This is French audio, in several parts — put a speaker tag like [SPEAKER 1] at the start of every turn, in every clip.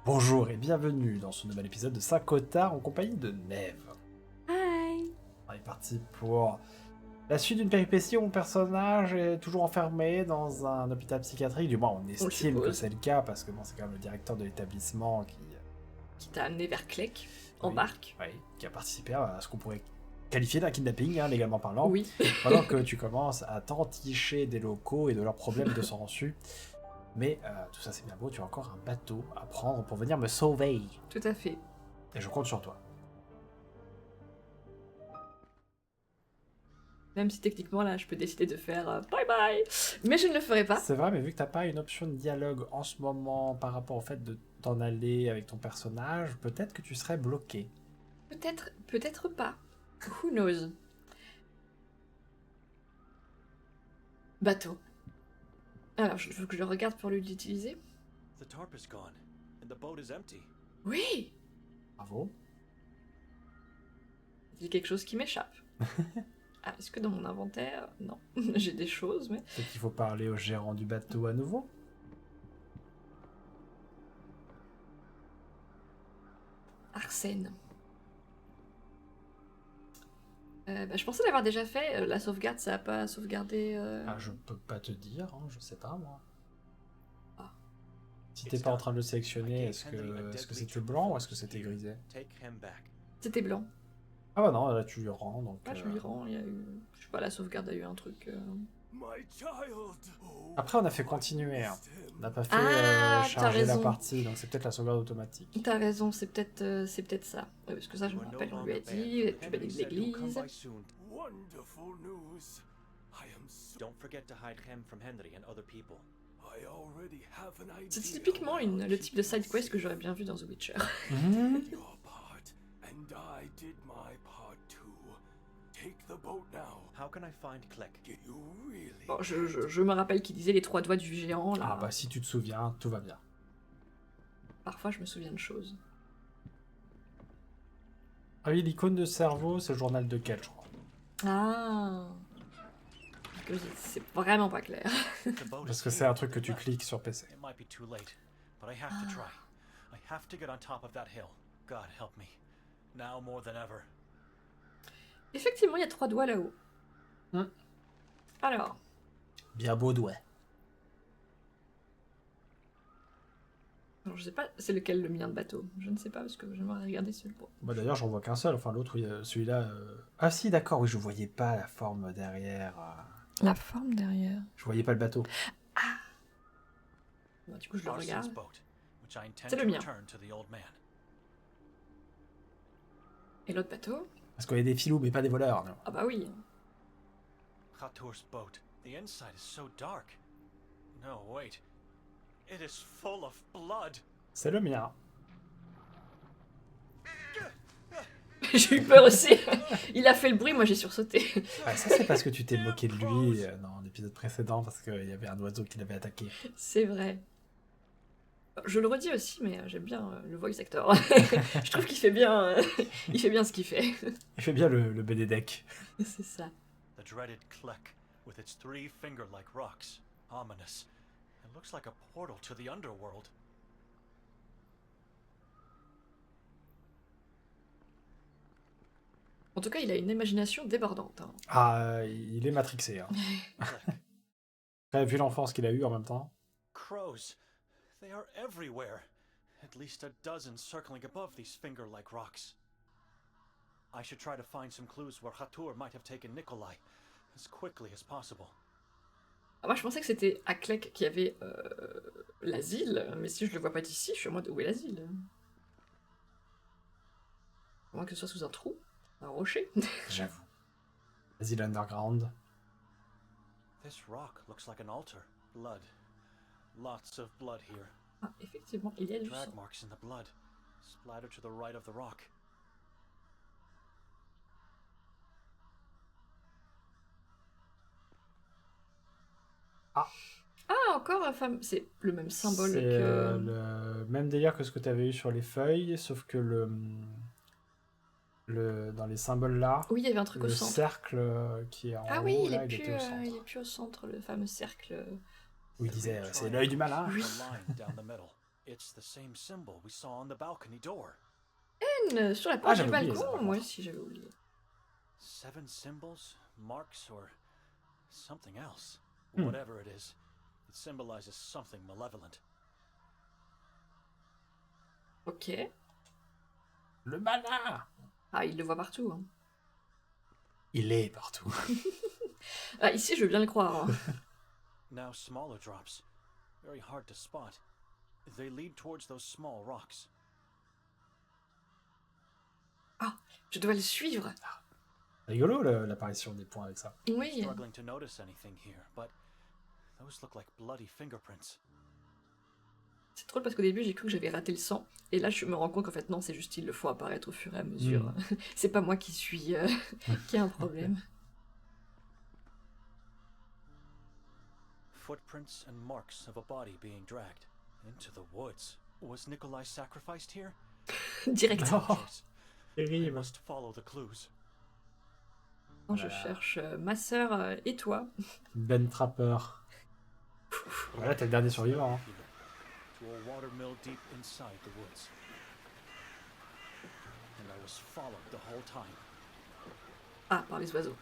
[SPEAKER 1] Bonjour et bienvenue dans ce nouvel épisode de Kotar en compagnie de Naevyah.
[SPEAKER 2] Hi.
[SPEAKER 1] On est parti pour la suite d'une péripétie où mon personnage est toujours enfermé dans un hôpital psychiatrique. Du moins, on estime que c'est le cas parce que bon, c'est quand même le directeur de l'établissement
[SPEAKER 2] Qui t'a amené vers Klek, en
[SPEAKER 1] oui,
[SPEAKER 2] barque.
[SPEAKER 1] oui, qui a participé à ce qu'on pourrait qualifier d'un kidnapping, hein, légalement parlant.
[SPEAKER 2] Oui.
[SPEAKER 1] Pendant que tu commences à t'enticher des locaux et de leurs problèmes de sang reçu. Mais tout ça c'est bien beau, tu as encore un bateau à prendre pour venir me sauver.
[SPEAKER 2] Tout à fait.
[SPEAKER 1] Et je compte sur toi.
[SPEAKER 2] Même si techniquement là je peux décider de faire bye bye. Mais je ne le ferai pas.
[SPEAKER 1] C'est vrai, mais vu que t'as pas une option de dialogue en ce moment par rapport au fait de t'en aller avec ton personnage, peut-être que tu serais bloqué.
[SPEAKER 2] Peut-être pas. Who knows. Bateau. Alors, il faut que je regarde pour l'utiliser.
[SPEAKER 3] The tarp is gone, and the boat is empty.
[SPEAKER 2] Oui.
[SPEAKER 1] Bravo.
[SPEAKER 2] Il y a quelque chose qui m'échappe. Ah, est-ce que dans mon inventaire... Non, j'ai des choses, mais...
[SPEAKER 1] Peut-être qu'il faut parler au gérant du bateau à nouveau.
[SPEAKER 2] Arsène. Je pensais l'avoir déjà fait. La sauvegarde, ça a pas sauvegardé...
[SPEAKER 1] Ah, je peux pas te dire, hein, je sais pas moi.
[SPEAKER 2] Ah.
[SPEAKER 1] Si t'es pas en train de le sélectionner, est-ce que c'était blanc ou est-ce que c'était grisé?
[SPEAKER 3] Take him back.
[SPEAKER 2] C'était blanc.
[SPEAKER 1] Ah bah non, là tu lui rends, donc...
[SPEAKER 2] Ah, je lui rends, il y a eu... Je sais pas, la sauvegarde a eu un truc...
[SPEAKER 3] My child.
[SPEAKER 1] Après on a fait continuer, hein. On n'a pas fait
[SPEAKER 2] Ah, t'as
[SPEAKER 1] charger la
[SPEAKER 2] raison.
[SPEAKER 1] partie, donc c'est peut-être la sauvegarde automatique.
[SPEAKER 2] T'as raison, c'est peut-être ça. Ouais, parce que ça, je me rappelle, on lui a dit, tu vas aller de l'église.
[SPEAKER 3] Wonderful news. I am so... Don't forget to hide him from Henry and other people. I already have an idea.
[SPEAKER 2] C'est typiquement le type de side quest que j'aurais bien vu dans The Witcher.
[SPEAKER 1] Mhm.
[SPEAKER 3] Your part, and I did my part too. Take the boat now. How can I find Klek? You really?
[SPEAKER 2] Bon, je me rappelle qu'il disait les 3 doigts du géant, là.
[SPEAKER 1] Ah bah si tu te souviens, tout va bien.
[SPEAKER 2] Parfois, je me souviens de choses.
[SPEAKER 1] Ah oui, l'icône de cerveau, c'est le journal de Quelques, je crois.
[SPEAKER 2] Ah. Parce que c'est vraiment pas clair.
[SPEAKER 3] The boat
[SPEAKER 1] Parce
[SPEAKER 3] is
[SPEAKER 1] que c'est
[SPEAKER 3] here.
[SPEAKER 1] un truc que tu cliques sur PC.
[SPEAKER 3] It might be too late, but I have to try. I have to get on top of that hill. God help me. Now more than ever.
[SPEAKER 2] Effectivement, il y a 3 doigts là-haut.
[SPEAKER 1] Hmm.
[SPEAKER 2] Alors,
[SPEAKER 1] Bien beau doigt.
[SPEAKER 2] alors, je sais pas c'est lequel le mien de bateau. Je ne sais pas parce que j'aimerais regarder celui pour.
[SPEAKER 1] Bah d'ailleurs, j'en vois qu'un seul. Enfin, l'autre, oui, celui-là. Ah si, d'accord, oui, je voyais pas la forme derrière.
[SPEAKER 2] La forme derrière.
[SPEAKER 1] Je voyais pas le bateau.
[SPEAKER 2] Bon, du coup, je le
[SPEAKER 3] Arson's
[SPEAKER 2] regarde.
[SPEAKER 3] boat, which I intend
[SPEAKER 2] C'est le
[SPEAKER 3] to
[SPEAKER 2] mien.
[SPEAKER 3] return to the old man.
[SPEAKER 2] Et l'autre bateau?
[SPEAKER 1] Parce qu'il y a des filous, mais pas des voleurs. Non.
[SPEAKER 2] Ah bah oui.
[SPEAKER 3] Khatur's boat. The inside is so dark. No, wait. It is full of blood.
[SPEAKER 1] C'est le mien.
[SPEAKER 2] J'ai eu peur aussi. Il a fait le bruit, moi j'ai sursauté.
[SPEAKER 1] Ah, ça, c'est parce que tu t'es moqué de lui dans l'épisode précédent, parce qu'il y avait un oiseau qui l'avait attaqué.
[SPEAKER 2] C'est vrai. Je le redis aussi, mais j'aime bien le voice actor. Je trouve qu'il fait bien, il fait bien ce qu'il fait.
[SPEAKER 1] Il fait bien le Bénédec.
[SPEAKER 2] C'est ça.
[SPEAKER 3] The dreaded Klek, with its 3 finger-like rocks. Ominous. It looks like a portal to the underworld.
[SPEAKER 2] En tout cas, il a une imagination débordante. Hein.
[SPEAKER 1] Ah, il est matrixé. Hein.
[SPEAKER 3] Klek.
[SPEAKER 1] Après, vu l'enfance qu'il a eue en même temps.
[SPEAKER 3] Crows. They are everywhere. At least a dozen circling above these finger-like rocks. I should try to find some clues where Khatur might have taken Nikolai as quickly as possible.
[SPEAKER 2] Ah, moi, je pensais que c'était à Klek qu'il y avait l'asile, mais si je le vois pas d'ici, je suis en mode où est l'asile? À moins que ce soit sous un trou, un rocher.
[SPEAKER 1] J'avoue. Vas-y, l'underground.
[SPEAKER 3] This rock looks like an altar. Blood. Lots of blood here.
[SPEAKER 2] Ah, effectivement, il y a du sang.
[SPEAKER 3] Drag marks in the blood. Splattered to the right of the rock.
[SPEAKER 2] Ah, encore la femme. C'est le même symbole
[SPEAKER 1] C'est
[SPEAKER 2] que.
[SPEAKER 1] le même délire que ce que tu avais eu sur les feuilles, sauf que dans les symboles là,
[SPEAKER 2] Oui, il y avait un truc
[SPEAKER 1] le
[SPEAKER 2] au centre.
[SPEAKER 1] cercle qui est en
[SPEAKER 2] Ah
[SPEAKER 1] haut,
[SPEAKER 2] oui,
[SPEAKER 1] là, il était au centre.
[SPEAKER 2] il est plus au centre, le fameux cercle.
[SPEAKER 1] Où il disait c'est l'œil du malin.
[SPEAKER 2] Oui.
[SPEAKER 3] A line down the middle. It's the same symbol we saw on the balcony door.
[SPEAKER 2] Sur la porte du
[SPEAKER 1] j'avais oublié ça,
[SPEAKER 2] balcon,
[SPEAKER 1] par
[SPEAKER 2] moi
[SPEAKER 1] contre.
[SPEAKER 2] aussi j'avais oublié.
[SPEAKER 3] 7 symbols, marks, or something else.
[SPEAKER 1] Hmm.
[SPEAKER 3] Whatever it is, it symbolizes something malevolent.
[SPEAKER 2] Ok.
[SPEAKER 1] Le mana!
[SPEAKER 2] Ah, il le voit partout. Hein.
[SPEAKER 1] Il est partout.
[SPEAKER 2] Ah, ici, je veux bien le croire. Hein.
[SPEAKER 3] Now smaller drops. Very hard to spot. They lead towards those small rocks.
[SPEAKER 2] Ah, je dois le suivre.
[SPEAKER 1] Rigolo l'apparition des points avec ça.
[SPEAKER 2] Oui.
[SPEAKER 3] Struggling to notice anything here, but those look like bloody fingerprints.
[SPEAKER 2] C'est drôle parce qu'au début, j'ai cru que j'avais raté le sang. Et là, je me rends compte qu'en fait, non, c'est juste ils le font apparaître au fur et à mesure. C'est pas moi qui suis... qui a un problème.
[SPEAKER 3] Footprints and marks of a body being dragged into the woods. Was Nikolai sacrificed here?
[SPEAKER 2] Direct.
[SPEAKER 1] Oh,
[SPEAKER 3] We
[SPEAKER 1] terrible.
[SPEAKER 3] must follow the clues.
[SPEAKER 2] Je cherche ma sœur et toi.
[SPEAKER 1] Ben Trapper. Voilà, t'es le dernier survivant. Hein.
[SPEAKER 3] To a watermill deep inside the woods. And I was followed the whole time.
[SPEAKER 2] Ah, par les oiseaux.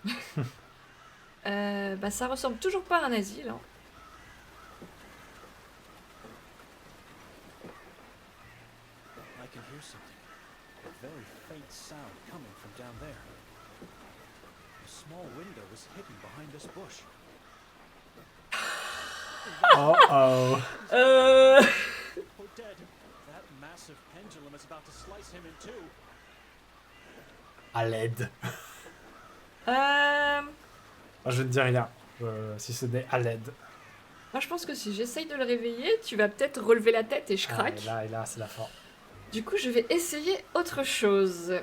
[SPEAKER 2] Bah, ça ressemble toujours pas à un asile. Hein.
[SPEAKER 3] I can hear something. A very faint sound coming from down there. A small window is hidden behind this bush.
[SPEAKER 1] Oh oh.
[SPEAKER 3] Oh, dead. That massive pendulum is about to slice him in two.
[SPEAKER 1] À l'aide.
[SPEAKER 2] Moi,
[SPEAKER 1] Je ne dis rien. Si ce n'est à l'aide.
[SPEAKER 2] je pense que si j'essaye de le réveiller, tu vas peut-être relever la tête et je craque.
[SPEAKER 1] Et là, c'est la fin.
[SPEAKER 2] Du coup, je vais essayer autre chose.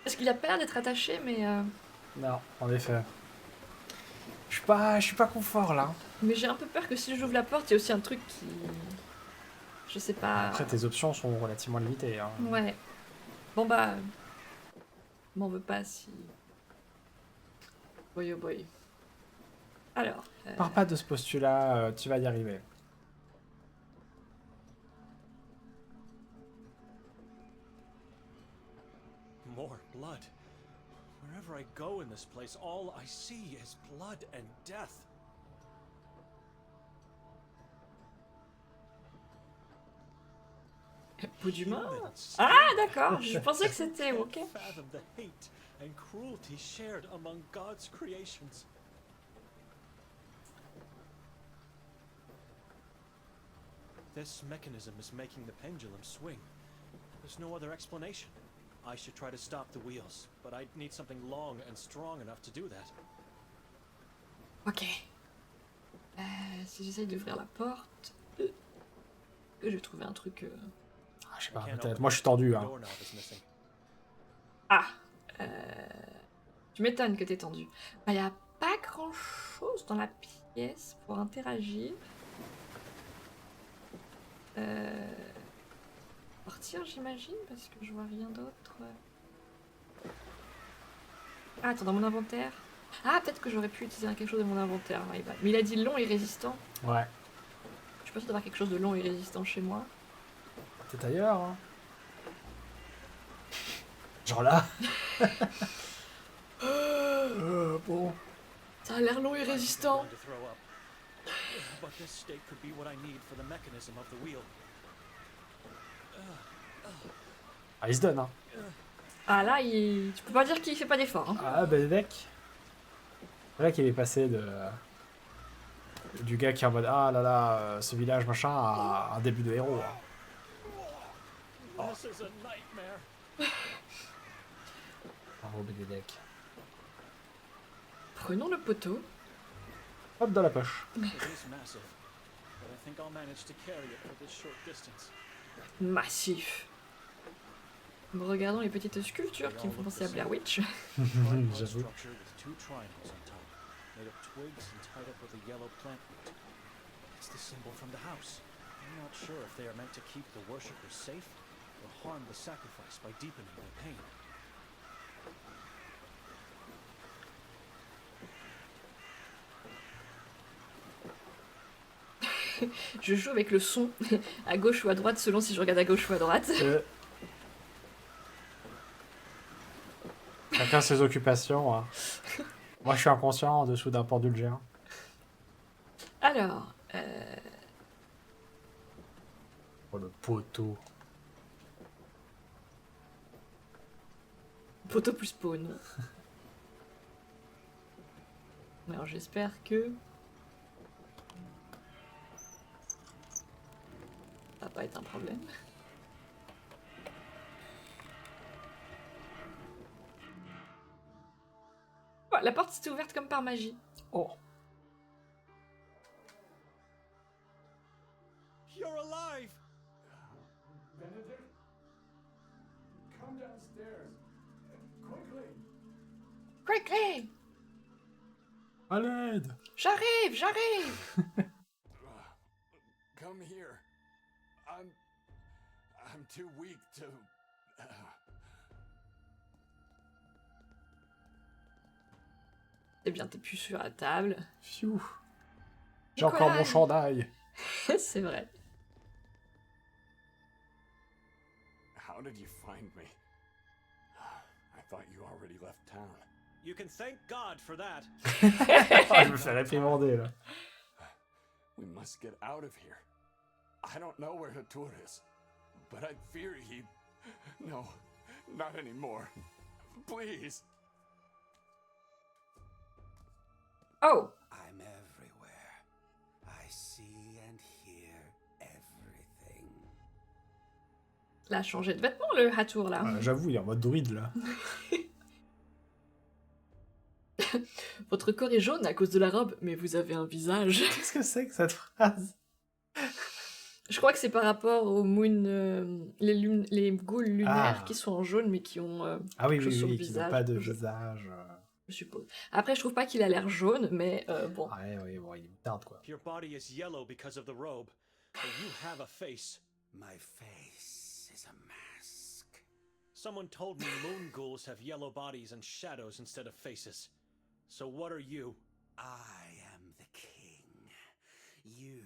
[SPEAKER 2] Parce qu'il a pas l'air d'être attaché, mais...
[SPEAKER 1] Non, en effet. Je suis pas confort là.
[SPEAKER 2] Mais j'ai un peu peur que si j'ouvre la porte, il y a aussi un truc qui... Je sais pas...
[SPEAKER 1] Après, tes options sont relativement limitées. Hein.
[SPEAKER 2] Ouais. Bon bah... M'en veux pas si... Boy oh boy. Alors...
[SPEAKER 1] Pars pas de ce postulat, tu vas y arriver.
[SPEAKER 3] More blood. Wherever I go in this place, all I see is blood and death.
[SPEAKER 2] Peau d'humain.
[SPEAKER 3] Humans.
[SPEAKER 2] Ah d'accord, je pensais que c'était... Ok.
[SPEAKER 3] Can't fathom the hate and cruelty shared among God's creations. This mechanism is making the pendulum swing. There's no other explanation. I should try to stop the wheels, but I'd need something long and strong enough to do that.
[SPEAKER 2] Ok. Si j'essaye d'ouvrir la porte... je vais trouver un truc...
[SPEAKER 1] Ah, je sais pas, peut-être. Moi, je suis tendu. Hein.
[SPEAKER 3] Doorknob is missing.
[SPEAKER 2] Ah Tu m'étonnes que t'es tendu. Bah, y a pas grand-chose dans la pièce pour interagir. Partir, j'imagine, parce que je vois rien d'autre. Ah, attends, dans mon inventaire. Ah, peut-être que j'aurais pu utiliser quelque chose de mon inventaire. Ouais, bah. Mais il a dit long et résistant.
[SPEAKER 1] Ouais.
[SPEAKER 2] Je suis pas sûre d'avoir quelque chose de long et résistant chez moi.
[SPEAKER 1] Peut-être ailleurs. Hein. Genre là. Bon.
[SPEAKER 2] Ça a l'air long et résistant.
[SPEAKER 3] I'm going to throw up. But this stake could be what I need for the mechanism of the wheel.
[SPEAKER 1] Ah, il se donne. Hein.
[SPEAKER 2] Ah là, tu peux pas dire qu'il fait pas d'effort. Hein.
[SPEAKER 1] Ah, Benedek. Là qu'il est passé du gars qui est en mode ah là là, ce village machin à un début de héros. Hein.
[SPEAKER 3] This is a nightmare.
[SPEAKER 1] Bravo Benedek.
[SPEAKER 2] Prenons le poteau.
[SPEAKER 1] Hop dans la poche.
[SPEAKER 3] It is massive, but I think I'll manage to carry it for this short distance.
[SPEAKER 2] Massif. Regardons les petites sculptures qui me font penser à Blair Witch.
[SPEAKER 1] J'avoue.
[SPEAKER 3] Structure with 2 triangles on top, made of twigs and tied up with a yellow plant root. It's the symbol from the house. I'm not sure if they are meant to keep the worshippers safe or harm the sacrifice by deepening their pain.
[SPEAKER 2] Je joue avec le son, à gauche ou à droite, selon si je regarde à gauche ou à droite.
[SPEAKER 1] Chacun ses occupations. Hein. Moi, je suis inconscient en dessous d'un pendule géant.
[SPEAKER 2] Alors,
[SPEAKER 1] Oh, le poteau.
[SPEAKER 2] poteau plus spawn. Alors j'espère que... ça va pas être un problème. Oh, la porte s'était ouverte comme par magie.
[SPEAKER 1] Oh.
[SPEAKER 3] You're alive!
[SPEAKER 4] Benedict, come downstairs. Quickly.
[SPEAKER 2] Quickly!
[SPEAKER 1] À l'aide!
[SPEAKER 2] J'arrive, j'arrive!
[SPEAKER 4] Come here. I'm too weak to.
[SPEAKER 2] Eh bien, t'es plus sur la table.
[SPEAKER 1] Pfiou. J'ai encore mon chandail.
[SPEAKER 2] C'est vrai.
[SPEAKER 4] How did you find me? I thought you already left town.
[SPEAKER 3] You can thank God for that.
[SPEAKER 1] Oh, je me fais réprimander là.
[SPEAKER 4] We must get out of here. I don't know where Hatur is, but I fear he. No, not anymore. Please.
[SPEAKER 2] Oh!
[SPEAKER 5] I'm everywhere. I see and hear everything.
[SPEAKER 2] Il a changé de vêtements, le Hatour, là.
[SPEAKER 1] J'avoue, il est en mode druide là.
[SPEAKER 2] Votre corps est jaune à cause de la robe, mais vous avez un visage.
[SPEAKER 1] Qu'est-ce que c'est que cette phrase?
[SPEAKER 2] Je crois que c'est par rapport aux moon, les ghouls lunaires qui sont en jaune, mais qui ont
[SPEAKER 1] ah oui,
[SPEAKER 2] quelque chose sur le
[SPEAKER 1] qui n'ont
[SPEAKER 2] visage.
[SPEAKER 1] pas de visage.
[SPEAKER 2] Je suppose. Après, je trouve pas qu'il a l'air jaune, mais bon.
[SPEAKER 1] Ouais, bon, il est moutarde quoi.
[SPEAKER 3] Your body is yellow because of the robe, but you have a face.
[SPEAKER 5] My face is a mask.
[SPEAKER 3] Someone told me moon ghouls have yellow bodies and shadows instead of faces. So what are you?
[SPEAKER 5] I am the king. You,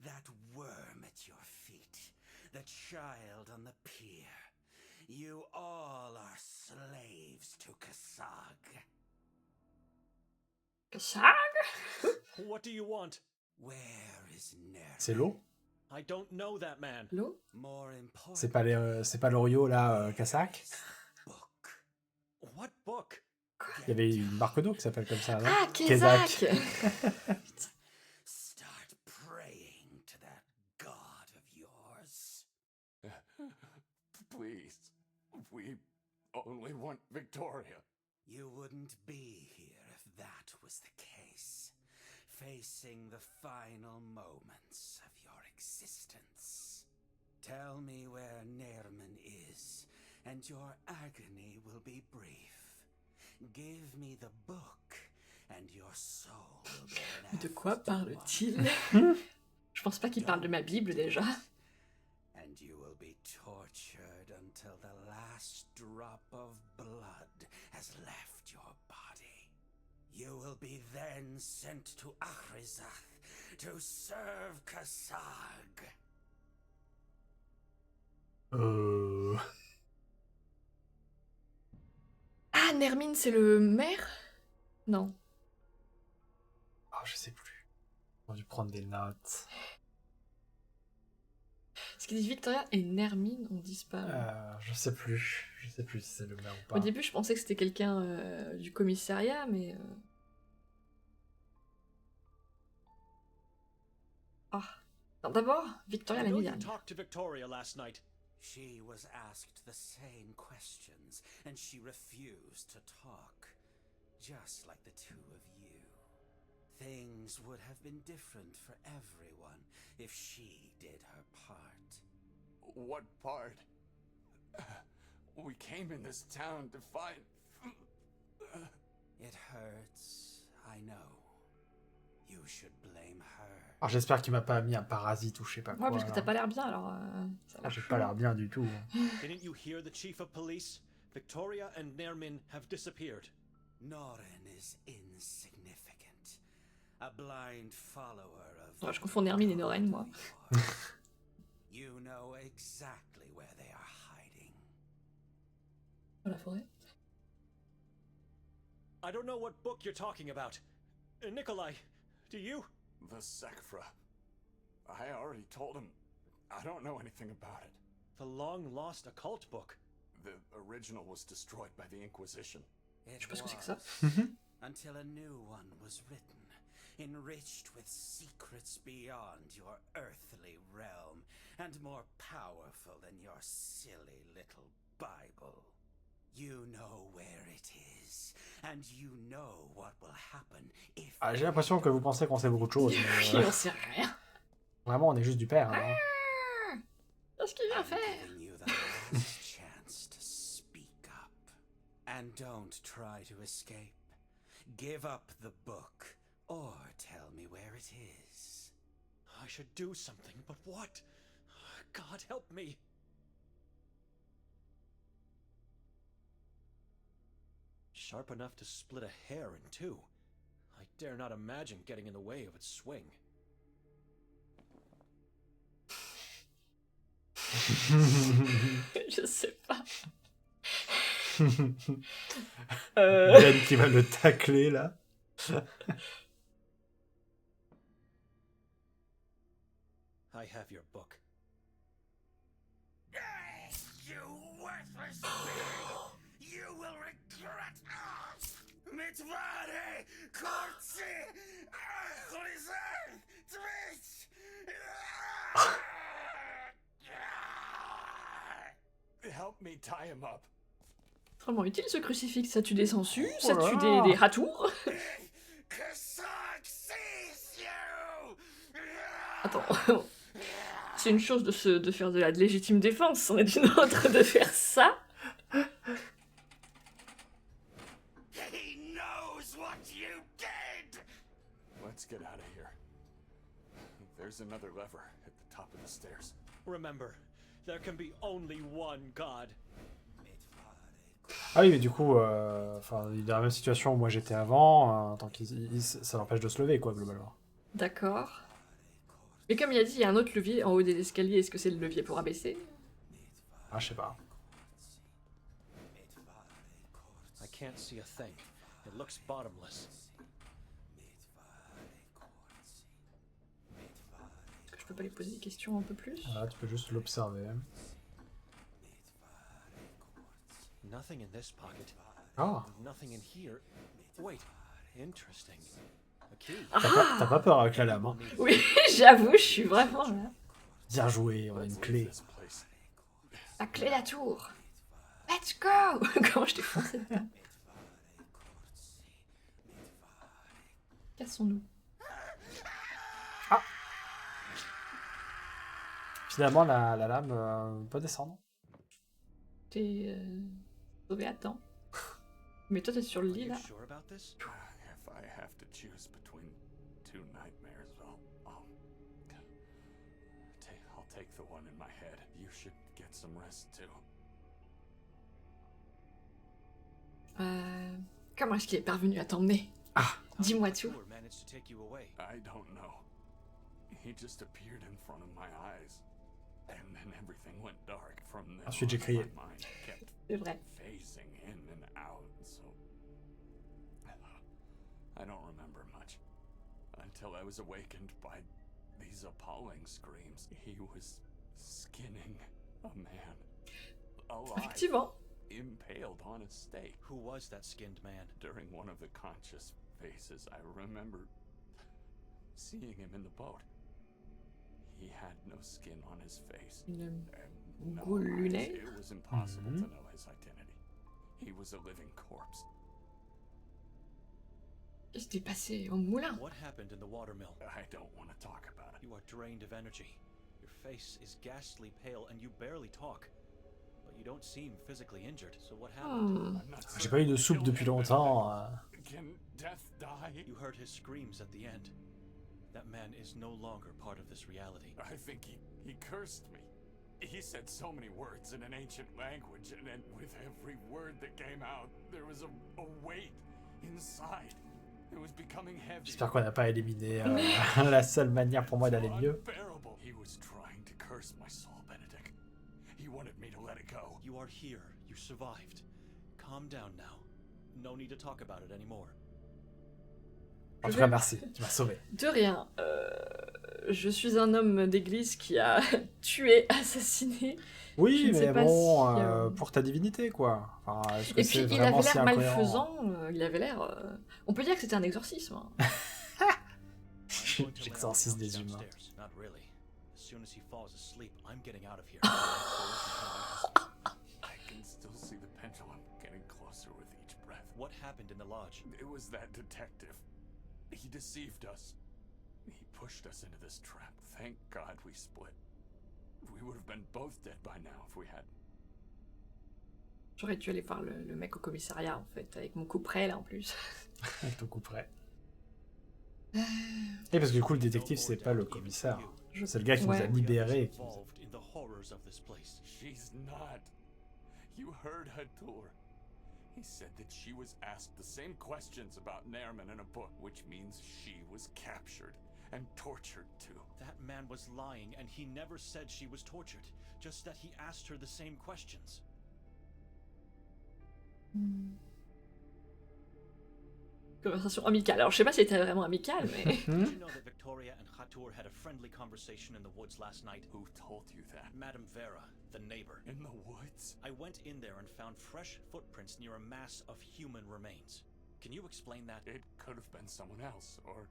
[SPEAKER 5] that worm at your feet, the child on the pier. You all are slaves to Kasag.
[SPEAKER 2] Kasag?
[SPEAKER 3] What do you want?
[SPEAKER 5] Where is Ner?
[SPEAKER 1] C'est l'eau?
[SPEAKER 3] I don't know that man.
[SPEAKER 2] L'eau?
[SPEAKER 5] More important.
[SPEAKER 1] C'est pas l'Orio là, Kassak?
[SPEAKER 5] Book.
[SPEAKER 3] What book?
[SPEAKER 1] Il y avait une marque d'eau qui s'appelle comme ça, non?
[SPEAKER 2] Ah, Kezak!
[SPEAKER 5] Start praying to that god of yours.
[SPEAKER 4] Please. We only want Victoria.
[SPEAKER 5] You wouldn't be here if that was the case. Facing the final moments of your existence. Tell me where Nerman is, and your agony will be brief. Give me the book, and your soul will be left.
[SPEAKER 2] De quoi parle-t-il? Je pense pas qu'il parle de ma Bible déjà.
[SPEAKER 5] And you will be tortured until the last drop of blood has left your body. You will be then sent to Achrizach to serve Kasag.
[SPEAKER 2] Ah, Nermine, c'est le maire? Non.
[SPEAKER 1] Oh, je sais plus. J'ai dû prendre des notes.
[SPEAKER 2] Ce qui dit Victoria et Nermine ont disparu.
[SPEAKER 1] Je sais plus. Je sais plus si c'est le maire ou pas.
[SPEAKER 2] Au début, je pensais que c'était quelqu'un du commissariat, mais... Ah. Non, d'abord, Victoria
[SPEAKER 3] I
[SPEAKER 2] l'a
[SPEAKER 3] know
[SPEAKER 2] mis
[SPEAKER 3] you
[SPEAKER 2] dernière.
[SPEAKER 3] talked to Victoria last night.
[SPEAKER 5] She was asked the same questions, and she refused to talk. Just like the two of you. Things would have been different for everyone if she did her part.
[SPEAKER 4] What part? We came in this town to find.
[SPEAKER 5] It hurts, I know. You should blame her.
[SPEAKER 1] Alors j'espère qu'il m'a pas mis un parasite ou je sais pas quoi.
[SPEAKER 2] Ouais, parce que t'as pas l'air bien, alors... ça a l'air
[SPEAKER 1] J'ai
[SPEAKER 2] chaud.
[SPEAKER 1] pas l'air bien du tout.
[SPEAKER 3] Didn't you hear the chief of police? Victoria and Nermin have disappeared.
[SPEAKER 5] Norin is insignificant. a blind follower of...
[SPEAKER 2] Ouais, je confonds Hermine et Noreen, moi.
[SPEAKER 5] You know exactly where they are hiding.
[SPEAKER 2] Dans la forêt.
[SPEAKER 3] I don't know what book you're talking about. Nikolai, do you?
[SPEAKER 4] The Sekfra. I already told him. I don't know anything about it.
[SPEAKER 3] The long-lost occult book.
[SPEAKER 4] The original was destroyed by the Inquisition.
[SPEAKER 5] It
[SPEAKER 2] Je sais pas ce que c'est que ça.
[SPEAKER 5] was, until a new one was written, enriched with secrets beyond your earthly realm, and more powerful than your silly little Bible. You know where it is, and you know what will happen if...
[SPEAKER 1] Ah, j'ai l'impression que vous pensez qu'on sait beaucoup de choses.
[SPEAKER 2] Oui,
[SPEAKER 1] Mais,
[SPEAKER 2] on sait rien.
[SPEAKER 1] vraiment, on est juste du père. Hein.
[SPEAKER 2] Qu'est-ce qu'il vient
[SPEAKER 5] I'm
[SPEAKER 2] faire?
[SPEAKER 5] giving you the last chance to speak up. And don't try to escape. Give up the book, or tell me where it is.
[SPEAKER 3] I should do something, but what? God help me. Sharp enough to split a hair in two. I dare not imagine getting in the way of its swing.
[SPEAKER 2] Je sais pas.
[SPEAKER 1] Ben qui va le tacler là.
[SPEAKER 3] I have your book.
[SPEAKER 5] You worthless thing! You will regret Mitvare, Kortsi, Horizon, Twitch!
[SPEAKER 4] Help me tie him up.
[SPEAKER 2] Vraiment utile ce crucifix, ça tue des sangsues, ça
[SPEAKER 1] Oh là
[SPEAKER 2] tue
[SPEAKER 1] là.
[SPEAKER 2] des ratours. Attends, c'est une chose de faire de la légitime défense, c'en est une autre de faire ça.
[SPEAKER 5] He knows what you did!
[SPEAKER 4] Let's get out of here. There's another lever at the top of the stairs.
[SPEAKER 3] Remember, there can be only one God.
[SPEAKER 1] Ah oui, mais du coup, enfin, il est dans la même situation où moi j'étais avant, tant ça l'empêche de se lever, quoi, globalement.
[SPEAKER 2] D'accord. Mais comme il a dit, il y a un autre levier en haut des escaliers, est-ce que c'est le levier pour abaisser?
[SPEAKER 1] Ah, je sais pas.
[SPEAKER 3] I can't see a thing. It looks bottomless.
[SPEAKER 2] Est-ce que je peux pas lui poser des questions un peu plus?
[SPEAKER 1] Voilà, tu peux juste l'observer.
[SPEAKER 3] Nothing in this pocket.
[SPEAKER 1] Ah,
[SPEAKER 3] Nothing in here. Wait, interesting. A key.
[SPEAKER 1] t'as pas peur avec la lame, hein.
[SPEAKER 2] Oui, j'avoue, je suis vraiment là.
[SPEAKER 1] Bien joué, on a une clé.
[SPEAKER 4] This place.
[SPEAKER 2] La clé de la tour. Let's go. Comment je t'ai foncé dedans? Cassons-nous.
[SPEAKER 1] Finalement, la lame peut descendre.
[SPEAKER 2] T'es sauvé à temps. Mais toi, t'es sur le
[SPEAKER 3] Are
[SPEAKER 2] lit
[SPEAKER 3] you
[SPEAKER 2] là.
[SPEAKER 3] sure about this?
[SPEAKER 4] If I have to choose between two nightmares, I'll take the one in my head. You should get some rest too.
[SPEAKER 2] Comment est-ce qu'il est parvenu à t'emmener? Dis-moi tout.
[SPEAKER 3] Tour managed to take you away.
[SPEAKER 4] I don't know. He just appeared in front of my eyes. And then everything went dark from there.
[SPEAKER 1] Ensuite, j'ai crié.
[SPEAKER 4] My mind kept
[SPEAKER 2] C'est vrai.
[SPEAKER 4] phasing in and out, so I don't remember much until I was awakened by these appalling screams. He was skinning a man alive,
[SPEAKER 2] Effectivement.
[SPEAKER 4] impaled on a stake.
[SPEAKER 3] Who was that skinned man?
[SPEAKER 4] During one of the conscious phases, I remember seeing him in the boat. He had no skin on his face.
[SPEAKER 2] Une
[SPEAKER 4] And no
[SPEAKER 2] goule
[SPEAKER 4] eyes.
[SPEAKER 2] lunaire.
[SPEAKER 4] It was impossible to know his identity. He was a living corpse.
[SPEAKER 2] Qu'est-ce qui s'est passé au moulin?
[SPEAKER 3] What happened in the watermill?
[SPEAKER 4] I don't want to talk about it.
[SPEAKER 3] You are drained of energy. Your face is ghastly pale and you barely talk. But you don't seem physically injured, so what happened?
[SPEAKER 4] I'm not
[SPEAKER 1] J'ai pas eu de soupe depuis longtemps.
[SPEAKER 4] Can death die?
[SPEAKER 3] You heard his screams at the end. That man is no longer part of this reality.
[SPEAKER 4] I think he cursed me. He said so many words in an ancient language, and then with every word that came out, there was a weight inside. It was becoming heavy.
[SPEAKER 1] J'espère qu'on n'a pas éliminé la seule manière pour moi d'aller mieux.
[SPEAKER 4] Unbearable. He was trying to curse my soul, Benedict. He wanted me to let it go.
[SPEAKER 3] You are here. You survived. Calm down now. No need to talk about it anymore.
[SPEAKER 1] En tout cas, merci, tu m'as sauvé.
[SPEAKER 2] De rien. Je suis un homme d'église qui a tué, assassiné.
[SPEAKER 1] Oui,
[SPEAKER 2] Je ne sais
[SPEAKER 1] mais
[SPEAKER 2] pas
[SPEAKER 1] bon,
[SPEAKER 2] si,
[SPEAKER 1] pour ta divinité, quoi. Enfin, est-ce que
[SPEAKER 2] Et puis
[SPEAKER 1] c'est
[SPEAKER 2] il
[SPEAKER 1] vraiment
[SPEAKER 2] avait
[SPEAKER 1] si
[SPEAKER 2] l'air
[SPEAKER 1] incohérent?
[SPEAKER 2] malfaisant, il avait l'air... On peut dire que c'était un exorcisme. Hein.
[SPEAKER 1] J'exorcise des humains.
[SPEAKER 3] Not really. As soon as he falls asleep, I'm getting out of here.
[SPEAKER 4] I can still see the pendulum getting closer with each breath.
[SPEAKER 3] What happened in the lodge?
[SPEAKER 4] It was that detective. He deceived us. He pushed us into this trap. Thank God we split. We would have been both dead by now if we hadn't.
[SPEAKER 2] J'aurais dû aller voir le mec au commissariat, en fait, avec mon coup près, là, en plus.
[SPEAKER 1] Avec ton coup près. Et parce que du coup, le détective, c'est pas le commissaire. C'est le gars qui nous a libérés.
[SPEAKER 3] Involved in the horrors of this place.
[SPEAKER 4] She's not. You heard Hatur. He said that she was asked the same questions about Naevyah in a book, which means she was captured and tortured too.
[SPEAKER 3] That man was lying, and he never said she was tortured. Just that he asked her the same questions.
[SPEAKER 2] Conversation amicale. Alors, je sais pas si c'était vraiment amical, mais...
[SPEAKER 3] Did you know that Victoria and Hatur had a friendly conversation in the woods last night?
[SPEAKER 4] Who told you that?
[SPEAKER 3] Madame Vera, the neighbor.
[SPEAKER 4] In the woods?
[SPEAKER 3] I went in there and found fresh footprints near a mass of human remains. Can you explain that?
[SPEAKER 4] It could have been someone else, or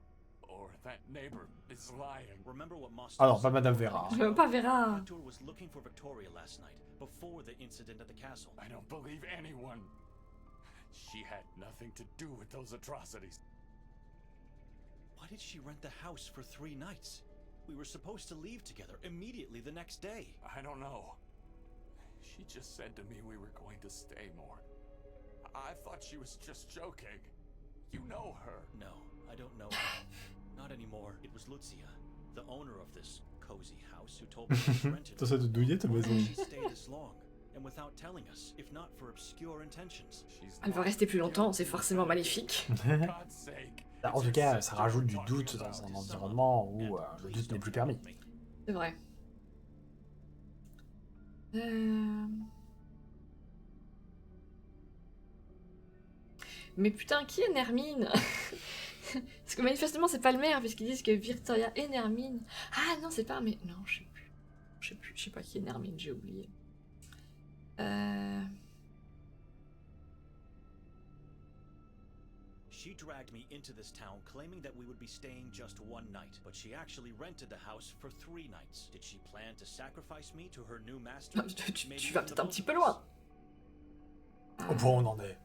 [SPEAKER 4] that neighbor is lying.
[SPEAKER 3] Remember what Moss
[SPEAKER 1] Ah non, pas Madame Vera.
[SPEAKER 2] Je veux pas Vera.
[SPEAKER 3] Hatur was looking for Victoria last night, before the incident at the castle.
[SPEAKER 4] I don't believe anyone. She had nothing to do with those atrocities.
[SPEAKER 3] Why did she rent the house for 3 nights? We were supposed to leave together immediately the next day.
[SPEAKER 4] I don't know. She just said to me we were going to stay more. I thought she was just joking. You know her.
[SPEAKER 3] No, I don't know her. Not anymore. It was Lucia, the owner of this cozy house, who told me she was rented.
[SPEAKER 1] T'as ça de douiller ta
[SPEAKER 3] Why
[SPEAKER 1] maison.
[SPEAKER 3] did she stay this long? And without telling us, if not for obscure intentions.
[SPEAKER 4] She's
[SPEAKER 2] Elle va rester plus longtemps, c'est forcément maléfique.
[SPEAKER 4] For God's sake.
[SPEAKER 1] En tout cas, ça rajoute du doute dans un environnement où le doute n'est plus permis.
[SPEAKER 2] C'est vrai. Mais putain, qui est Nermine? Parce que manifestement, c'est pas le maire, puisqu'ils disent que Victoria est Nermine. Ah non, c'est pas... Mais non, je sais plus. Je sais pas qui est Nermine, j'ai oublié.
[SPEAKER 3] She dragged me into this town claiming that we would be staying just 1 night, but she actually rented the house for 3 nights. Did she plan to sacrifice me to her new master?
[SPEAKER 2] Tu vas peut-être un petit peu loin.
[SPEAKER 1] Au point où on en est.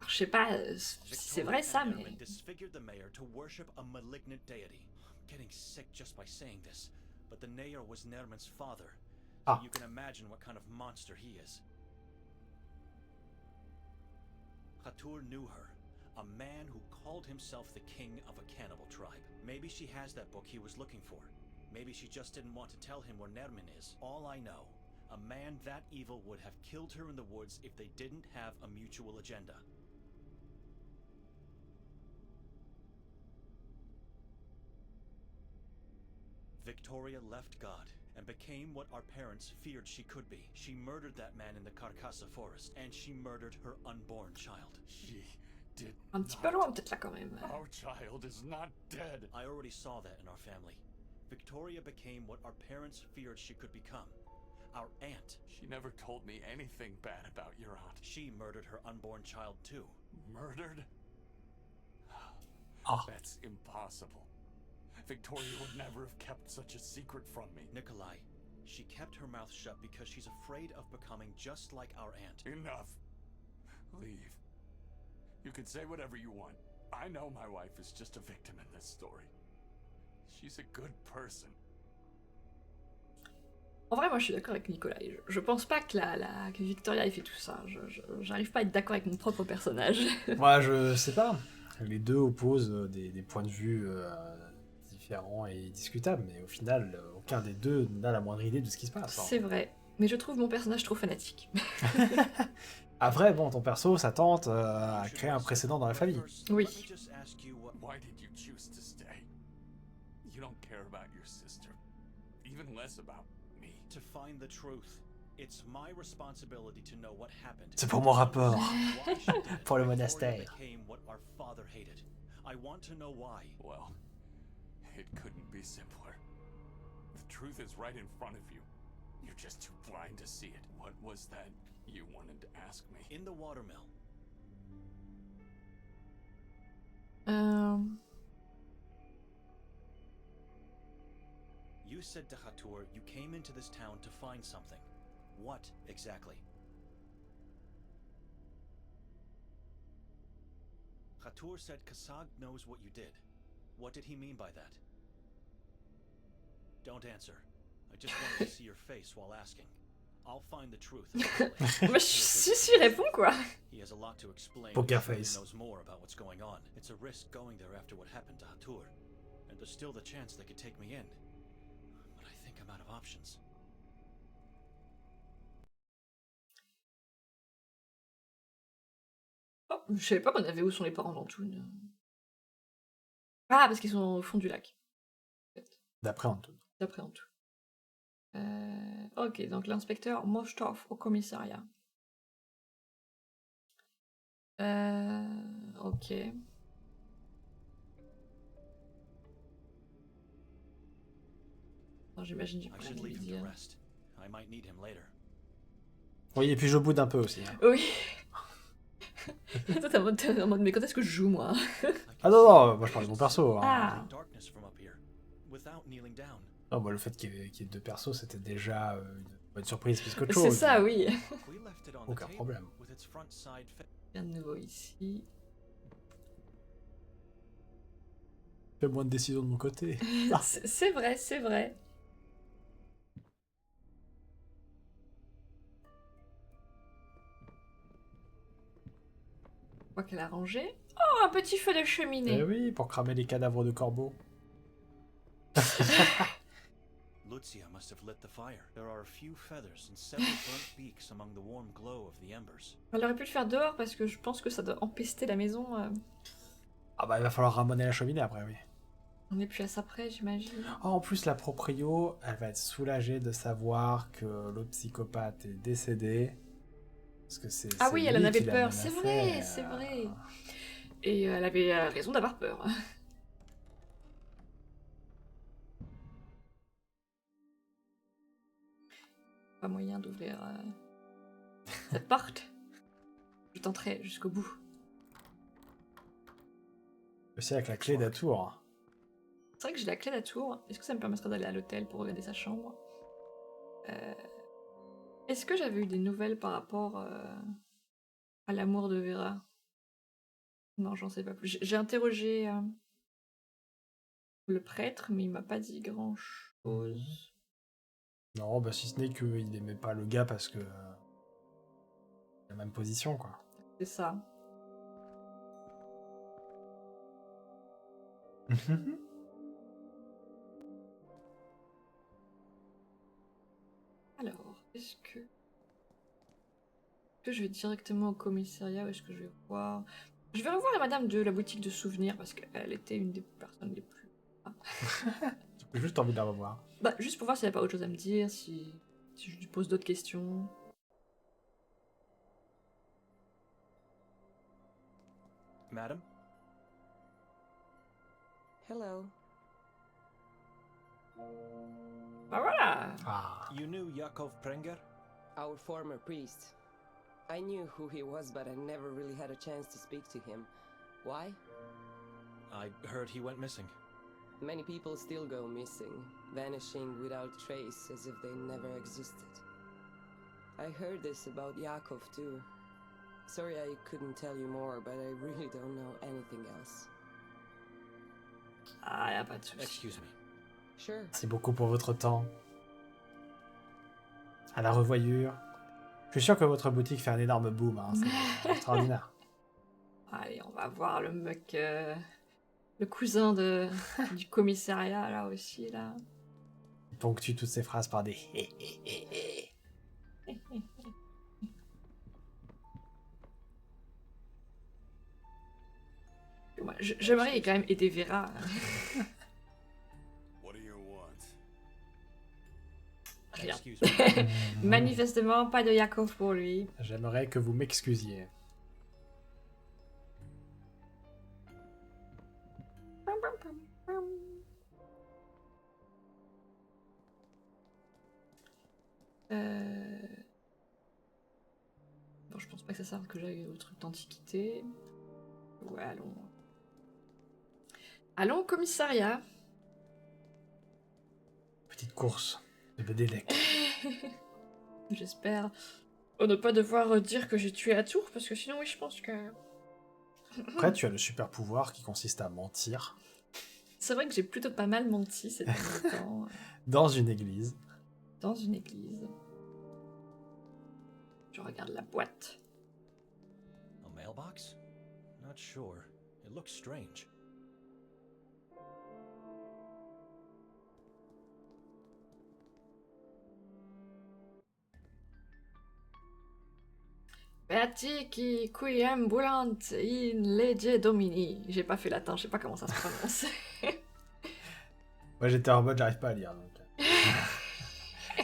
[SPEAKER 2] Je sais pas si c'est vrai ça, mais...
[SPEAKER 3] Disfigured the mayor to worship a malignant deity. I'm getting sick just by saying this, but the mayor was Nerman's father. So you can imagine what kind of monster he is. Hatur knew her, a man who called himself the king of a cannibal tribe. Maybe she has that book he was looking for. Maybe she just didn't want to tell him where Nerman is. All I know, a man that evil would have killed her in the woods if they didn't have a mutual agenda. Victoria left God and became what our parents feared she could be. She murdered that man in the Carcassa forest, and she murdered her unborn child.
[SPEAKER 4] She did
[SPEAKER 2] Un petit peu loin peut-être là quand même.
[SPEAKER 4] Our child is not dead.
[SPEAKER 3] I already saw that in our family. Victoria became what our parents feared she could become. Our aunt.
[SPEAKER 4] She never told me anything bad about your aunt.
[SPEAKER 3] She murdered her unborn child too.
[SPEAKER 4] Murdered?
[SPEAKER 1] Ah.
[SPEAKER 4] That's impossible. Victoria would never have kept such a secret from me.
[SPEAKER 3] Nikolai, she kept her mouth shut because she's afraid of becoming just like our aunt.
[SPEAKER 4] Enough. Leave. You can say whatever you want. I know my wife is just a victim in this story. She's a good person.
[SPEAKER 2] En vrai, moi je suis d'accord avec Nicolas. Je pense pas que, que Victoria ait fait tout ça. J'arrive pas à être d'accord avec mon propre personnage.
[SPEAKER 1] Moi, je sais pas. Les deux opposent des points de vue différents et discutables, mais au final, aucun des deux n'a la moindre idée de ce qui se passe.
[SPEAKER 2] C'est vrai. Mais je trouve mon personnage trop fanatique.
[SPEAKER 1] Après, bon, ton perso, sa tante a créé un précédent dans la famille.
[SPEAKER 2] Oui.
[SPEAKER 3] Let me just ask you what...
[SPEAKER 4] Why did you choose to stay? You don't care about your sister, even less about me.
[SPEAKER 3] To find the truth. It's my responsibility to know what happened.
[SPEAKER 1] C'est pour mon rapport.
[SPEAKER 3] Why she did it
[SPEAKER 1] Pour le
[SPEAKER 3] before it
[SPEAKER 1] monastère.
[SPEAKER 3] became what our father hated. I want to know why.
[SPEAKER 4] Well, it couldn't be simpler. The truth is right in front of you. You're just too blind to see it. What was that you wanted to ask me?
[SPEAKER 3] In the watermill. You said to Hatur you came into this town to find something. What exactly? Hatur said Kasag knows what you did. What did he mean by that? Don't answer. I just wanted to see your face while asking. I'll find the truth.
[SPEAKER 2] Moi, si, réponds quoi.
[SPEAKER 3] He has a lot to explain.
[SPEAKER 1] Poker
[SPEAKER 3] He
[SPEAKER 1] face.
[SPEAKER 3] knows more about what's going on. It's a risk going there after what happened to Hatur, and there's still the chance they could take me in. But I think I'm out of options.
[SPEAKER 2] Oh, je savais pas qu'on avait où sont les parents d'Antoun. Ah, parce qu'ils sont au fond du lac.
[SPEAKER 1] D'après Antoine.
[SPEAKER 2] D'après Antoun. Ok, donc l'inspecteur Mostov au commissariat. Ok. J'imagine j'ai
[SPEAKER 3] I
[SPEAKER 2] pas
[SPEAKER 3] should
[SPEAKER 2] envie
[SPEAKER 3] leave
[SPEAKER 2] de
[SPEAKER 3] him to
[SPEAKER 2] dire.
[SPEAKER 3] rest. I might need him later.
[SPEAKER 1] Oui, et puis je boude un peu aussi. Hein.
[SPEAKER 2] Oui. Toi, t'es en mode, mais quand est-ce que je joue, moi?
[SPEAKER 1] Ah non, non, moi je parle de mon perso. Hein.
[SPEAKER 2] Ah.
[SPEAKER 3] Darkness from up here, without kneeling down.
[SPEAKER 1] Non, moi, le fait qu'il y ait deux persos, c'était déjà une bonne surprise plus qu'autre
[SPEAKER 2] C'est
[SPEAKER 1] chose.
[SPEAKER 2] ça, oui.
[SPEAKER 3] We left it on the
[SPEAKER 1] Aucun
[SPEAKER 3] table
[SPEAKER 1] problème.
[SPEAKER 3] with its front side
[SPEAKER 2] Rien de nouveau ici.
[SPEAKER 1] Fais moins de décisions de mon côté.
[SPEAKER 2] C'est vrai, c'est vrai. Je crois qu'elle a rangé. Oh, un petit feu de cheminée.
[SPEAKER 1] Eh oui, pour cramer les cadavres de corbeaux.
[SPEAKER 3] Lucia must have lit the fire. There are a few feathers and several burnt beaks among the warm glow of the embers.
[SPEAKER 2] Elle aurait pu le faire dehors parce que je pense que ça doit empester la maison.
[SPEAKER 1] Ah bah il va falloir ramener la cheminée après, oui.
[SPEAKER 2] On est plus à ça près, j'imagine.
[SPEAKER 1] Oh, en plus, la proprio, elle va être soulagée de savoir que l'autre psychopathe est décédé. Parce que c'est.
[SPEAKER 2] Ah
[SPEAKER 1] c'est
[SPEAKER 2] oui, elle en
[SPEAKER 1] lui
[SPEAKER 2] avait
[SPEAKER 1] qui l'a
[SPEAKER 2] peur, c'est
[SPEAKER 1] menacé,
[SPEAKER 2] vrai, c'est vrai. Et elle avait raison d'avoir peur. Pas moyen d'ouvrir cette porte. Je tenterai jusqu'au bout.
[SPEAKER 1] Aussi avec la clé d'Atour.
[SPEAKER 2] C'est vrai que j'ai la clé de la tour. Est-ce que ça me permettrait d'aller à l'hôtel pour regarder sa chambre? Est-ce que j'avais eu des nouvelles par rapport à l'amour de Vera? Non, j'en sais pas plus. J'ai interrogé le prêtre, mais il m'a pas dit grand-chose.
[SPEAKER 1] Non, bah si ce n'est qu'il aimait pas le gars parce que. La même position, quoi.
[SPEAKER 2] C'est ça. Alors, est-ce que je vais directement au commissariat ou est-ce que je vais voir... Je vais revoir la madame de la boutique de souvenirs parce qu'elle était une des personnes les plus...
[SPEAKER 1] J'ai juste envie de la revoir.
[SPEAKER 2] Bah, juste pour voir s'il n'y a pas autre chose à me dire, si je lui pose d'autres questions.
[SPEAKER 3] Madam?
[SPEAKER 6] Hello.
[SPEAKER 2] Bah voilà.
[SPEAKER 1] Ah.
[SPEAKER 3] You knew Yakov Prenger?
[SPEAKER 6] Our former priest. I knew who he was, but I never really had a chance to speak to him. Why?
[SPEAKER 3] I heard he went missing.
[SPEAKER 6] Many people still go missing, vanishing without trace as if they never existed. I heard this about Yakov too. Sorry I couldn't tell you more, but I really don't know anything else.
[SPEAKER 2] Ah, y a pas de souci.
[SPEAKER 3] Excuse me.
[SPEAKER 6] Sure.
[SPEAKER 1] Merci beaucoup pour votre temps. À la revoyure. Je suis sûr que votre boutique fait un énorme boom, hein. C'est extraordinaire.
[SPEAKER 2] Allez, on va voir le mec... le cousin du commissariat, là aussi, là.
[SPEAKER 1] Il ponctue toutes ces phrases par des
[SPEAKER 2] Moi, j'aimerais quand même aider Vera.
[SPEAKER 4] What do you want?
[SPEAKER 2] Rien.
[SPEAKER 3] Excuse me.
[SPEAKER 2] Manifestement, pas de Yakov pour lui.
[SPEAKER 1] J'aimerais que vous m'excusiez.
[SPEAKER 2] Bon, je pense pas que ça serve que j'aille au truc d'antiquité. Ouais, allons. Allons au commissariat.
[SPEAKER 1] Petite course de Benedek.
[SPEAKER 2] J'espère ne pas devoir dire que j'ai tué à tour, parce que sinon, oui, je pense que...
[SPEAKER 1] Après, tu as le super pouvoir qui consiste à mentir
[SPEAKER 2] C'est vrai que j'ai plutôt pas mal menti ces derniers temps.
[SPEAKER 1] dans une église.
[SPEAKER 2] Dans une église. Je regarde la boîte.
[SPEAKER 3] A mailbox? Not sure. It looks strange.
[SPEAKER 2] Beati qui ambulante in legge domini. J'ai pas fait latin, je sais pas comment ça se prononce.
[SPEAKER 1] Moi, j'étais en mode, j'arrive pas à lire. Donc...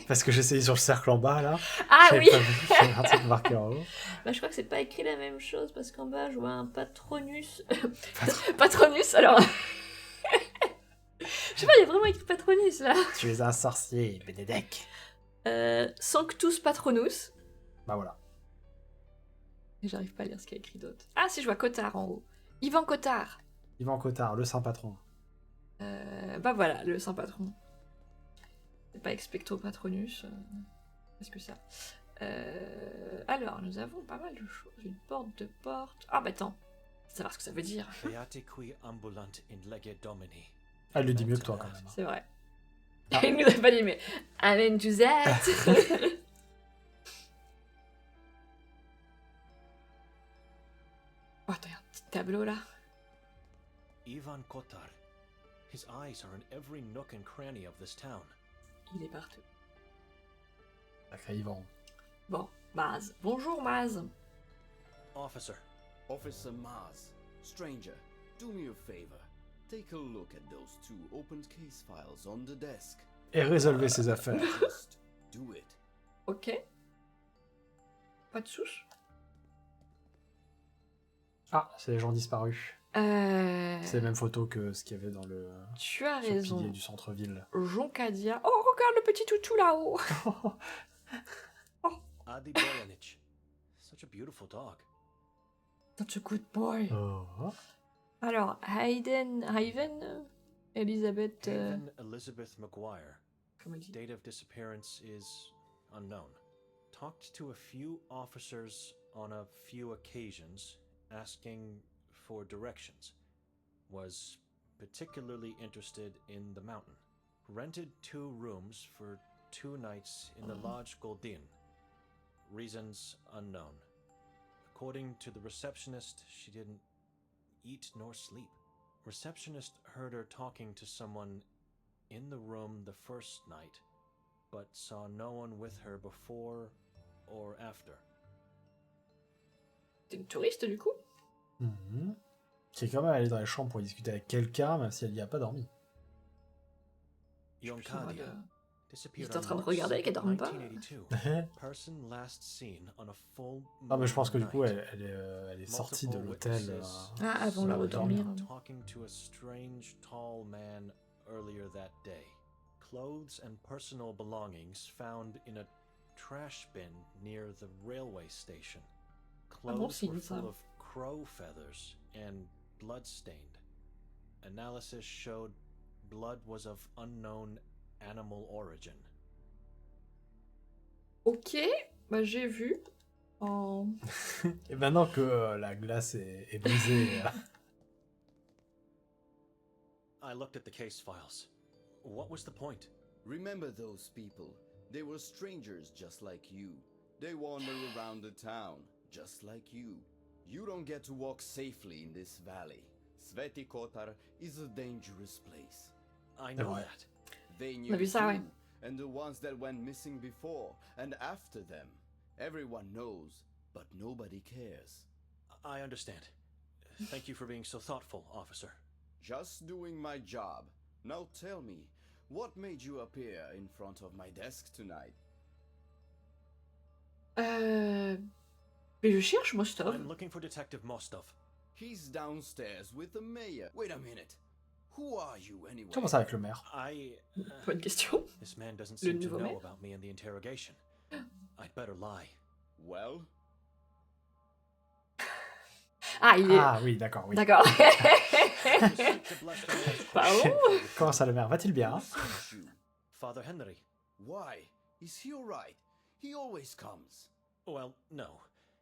[SPEAKER 1] Parce que j'ai essayé sur le cercle en bas, là.
[SPEAKER 2] Ah
[SPEAKER 1] J'avais
[SPEAKER 2] oui
[SPEAKER 1] pas vu qu'il y avait un truc marqué en haut.
[SPEAKER 2] Bah, je crois que c'est pas écrit la même chose, parce qu'en bas, je vois un patronus. Patronus, alors... Je sais pas, il y a vraiment écrit patronus, là.
[SPEAKER 1] Tu es un sorcier, Benedek.
[SPEAKER 2] Sanctus patronus.
[SPEAKER 1] Bah voilà.
[SPEAKER 2] Et j'arrive pas à lire ce qu'il y a écrit d'autre. Ah si, je vois Kotar en haut. Yvan Kotar.
[SPEAKER 1] Yvan Kotar, le saint patron.
[SPEAKER 2] Bah voilà, le saint patron. C'est pas expecto patronus. Qu'est-ce que ça Alors, nous avons pas mal de choses. Une porte. Ah bah attends. Savoir ce que ça veut dire.
[SPEAKER 3] Beati qui ambulant in lege domini.
[SPEAKER 1] Elle le dit mieux que toi, quand même.
[SPEAKER 2] C'est vrai.
[SPEAKER 1] Ah.
[SPEAKER 2] Il nous a pas dit, mais... Amen to that. Oh, t'as un petit tableau là.
[SPEAKER 3] Ivan Kotar. His eyes are in every nook and cranny of this town.
[SPEAKER 2] Il est partout.
[SPEAKER 1] Sacré Yvan.
[SPEAKER 2] Bon, Maz. Bonjour Maz.
[SPEAKER 3] Officer,
[SPEAKER 7] Officer Maz, stranger, do me a favor. Take a look at those two opened case files on the desk.
[SPEAKER 1] Et résolvez ses affaires.
[SPEAKER 7] Just do it.
[SPEAKER 2] Ok. Pas de souche.
[SPEAKER 1] Ah, c'est les gens disparus. C'est les mêmêmes photos que ce qu'il y avait dans le
[SPEAKER 2] Tu as
[SPEAKER 1] sur le
[SPEAKER 2] raison.
[SPEAKER 1] pilier du centre-ville.
[SPEAKER 2] Joncadia. Oh, regarde le petit toutou là-haut.
[SPEAKER 3] Adi Boyanich. Such a beautiful dog.
[SPEAKER 2] Such a good boy.
[SPEAKER 1] Oh.
[SPEAKER 2] Alors, Hayden, Elizabeth...
[SPEAKER 3] Haven Elizabeth McGuire.
[SPEAKER 2] Comment il dit?
[SPEAKER 3] Date of disappearance is unknown. Talked to a few officers on a few occasions, asking for directions. Was particularly interested in the mountain. Rented 2 rooms for 2 nights in the Lodge Goldin. Reasons unknown. According to the receptionist, she didn't eat nor sleep. Receptionist heard her talking to someone in the room the first night, but saw no one with her before or after.
[SPEAKER 2] T'es une touriste du coup?
[SPEAKER 1] Mhm. Qui est quand même allé dans les chambres pour discuter avec quelqu'un, même si elle n'y a pas dormi.
[SPEAKER 3] Yonkadia
[SPEAKER 2] Il
[SPEAKER 3] disappeared
[SPEAKER 2] est en train de
[SPEAKER 3] on
[SPEAKER 2] regarder
[SPEAKER 3] March
[SPEAKER 2] qu'elle dorme pas.
[SPEAKER 3] 1982. Person last seen on a full
[SPEAKER 1] Ah, mais je pense que du
[SPEAKER 3] moon
[SPEAKER 1] coup,
[SPEAKER 3] night.
[SPEAKER 1] elle est sortie de
[SPEAKER 3] Multiple
[SPEAKER 1] l'hôtel.
[SPEAKER 3] witnesses
[SPEAKER 2] Ah, avant
[SPEAKER 3] saw
[SPEAKER 2] de
[SPEAKER 3] her
[SPEAKER 2] redormir.
[SPEAKER 3] talking to a strange tall man earlier that day. Clothes and personal belongings found in a trash bin near the railway station.
[SPEAKER 2] bon
[SPEAKER 3] Clothes
[SPEAKER 2] signe,
[SPEAKER 3] were
[SPEAKER 2] ça.
[SPEAKER 3] full of crow feathers and blood-stained. Analysis showed blood was of unknown animal origin.
[SPEAKER 2] Ok, bah j'ai vu. En...
[SPEAKER 1] Et maintenant que la glace est brisée,
[SPEAKER 3] I looked at the case files. What was the point?
[SPEAKER 7] Remember those people. They were strangers just like you. They wander around the town, just like you. You don't get to walk safely in this valley. Sveti Kotar is a dangerous place.
[SPEAKER 3] I know
[SPEAKER 1] Ouais.
[SPEAKER 3] that.
[SPEAKER 7] They
[SPEAKER 2] On a
[SPEAKER 7] knew
[SPEAKER 2] vu ça, ouais.
[SPEAKER 7] too, and the ones that went missing before and after them. Everyone knows, but nobody cares.
[SPEAKER 3] I understand. Thank you for being so thoughtful, officer.
[SPEAKER 7] Just doing my job. Now tell me, what made you appear in front of my desk tonight?
[SPEAKER 2] Mais je cherche Mostov.
[SPEAKER 3] I'm looking for Detective Mostov.
[SPEAKER 7] He's downstairs with the mayor. Wait a minute. Who are you anyway?
[SPEAKER 1] Comment ça avec le maire?
[SPEAKER 2] Bonne question.
[SPEAKER 3] This man doesn't
[SPEAKER 2] Le
[SPEAKER 3] seem to
[SPEAKER 2] nouveau
[SPEAKER 3] know
[SPEAKER 2] maire?
[SPEAKER 3] about me and the interrogation. I'd better lie.
[SPEAKER 7] Well,
[SPEAKER 2] Ah, il est...
[SPEAKER 1] Ah oui, d'accord, oui.
[SPEAKER 2] D'accord. Pardon.
[SPEAKER 1] Comment ça le maire? Va-t-il bien? Hein?
[SPEAKER 7] sent you.
[SPEAKER 3] Father Henry.
[SPEAKER 7] Why? Is he alright? He always comes.
[SPEAKER 3] Well, no.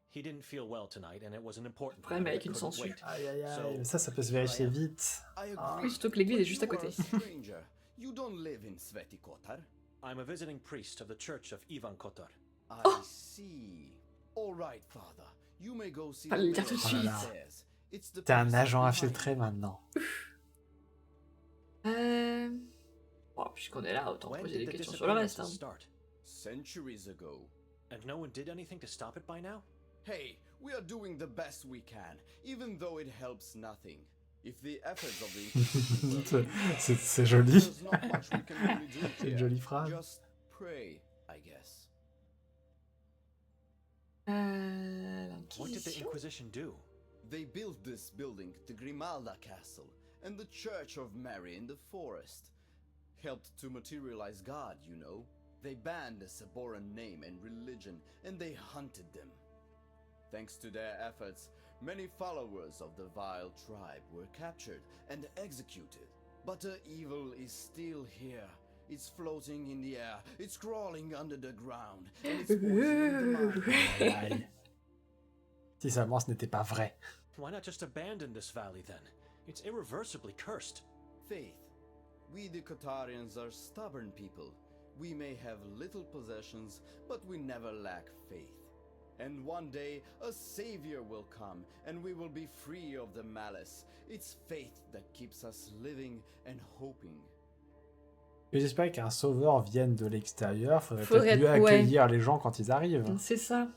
[SPEAKER 3] He didn't feel well tonight, and it was an important
[SPEAKER 2] Problème
[SPEAKER 3] matter
[SPEAKER 2] avec
[SPEAKER 3] that
[SPEAKER 2] une
[SPEAKER 3] couldn't
[SPEAKER 2] censure.
[SPEAKER 3] wait.
[SPEAKER 1] Aïe aïe aïe,
[SPEAKER 3] So,
[SPEAKER 1] mais ça peut se vérifier vite.
[SPEAKER 7] I
[SPEAKER 1] Ah.
[SPEAKER 7] agree.
[SPEAKER 2] Surtout que l'église est
[SPEAKER 7] But
[SPEAKER 2] juste à
[SPEAKER 7] you are
[SPEAKER 2] côté.
[SPEAKER 7] a stranger. You don't live in Kotar.
[SPEAKER 3] I'm a visiting priest of the church of Kotar.
[SPEAKER 7] I
[SPEAKER 2] Oh.
[SPEAKER 7] see. Alright, father. You may go see
[SPEAKER 2] Fallait le
[SPEAKER 7] the
[SPEAKER 2] dire tout de
[SPEAKER 7] mayor
[SPEAKER 1] suite.
[SPEAKER 7] downstairs. It's the
[SPEAKER 1] T'es un
[SPEAKER 7] priest
[SPEAKER 1] agent
[SPEAKER 7] behind
[SPEAKER 1] infiltré
[SPEAKER 7] you.
[SPEAKER 1] maintenant.
[SPEAKER 2] Bon, puisqu'on est là, autant
[SPEAKER 3] When
[SPEAKER 2] poser
[SPEAKER 3] did
[SPEAKER 2] des
[SPEAKER 3] the
[SPEAKER 2] questions sur le reste.
[SPEAKER 3] disappearances
[SPEAKER 2] Hein.
[SPEAKER 3] start?
[SPEAKER 7] Centuries ago.
[SPEAKER 3] And no one did anything to stop it by now?
[SPEAKER 7] Hey, we are doing the best we can, even though it helps nothing. If the efforts of the Inquisition were-
[SPEAKER 1] C'est joli.
[SPEAKER 7] there's not much we can really do
[SPEAKER 1] C'est une
[SPEAKER 7] here.
[SPEAKER 1] jolie phrase.
[SPEAKER 7] Just pray, I guess.
[SPEAKER 3] What did the
[SPEAKER 2] L'Inquisition.
[SPEAKER 3] Inquisition do?
[SPEAKER 7] They built this building, the Grimalda Castle, and the Church of Mary in the forest. Helped to materialize God, you know. They banned the Saboran name and religion, and they hunted them. Thanks to their efforts, many followers of the vile tribe were captured and executed. But the evil is still here. It's floating in the air, it's crawling under the ground, and it's poisoning the mind.
[SPEAKER 1] Aïe, aïe. Si seulement ce n'était pas vrai.
[SPEAKER 3] Why not just abandon this valley then? It's irreversibly cursed.
[SPEAKER 7] Faith. We the Kotarians are stubborn people. We may have little possessions, but we never lack faith. And one day, a savior will come, and we will be free of the malice. It's faith that keeps us living and hoping.
[SPEAKER 1] Et j'espère qu'un sauveur vienne de l'extérieur. Faudrait
[SPEAKER 2] Faudrait-
[SPEAKER 1] peut-être mieux
[SPEAKER 2] ouais.
[SPEAKER 1] accueillir les gens quand ils arrivent.
[SPEAKER 2] C'est ça.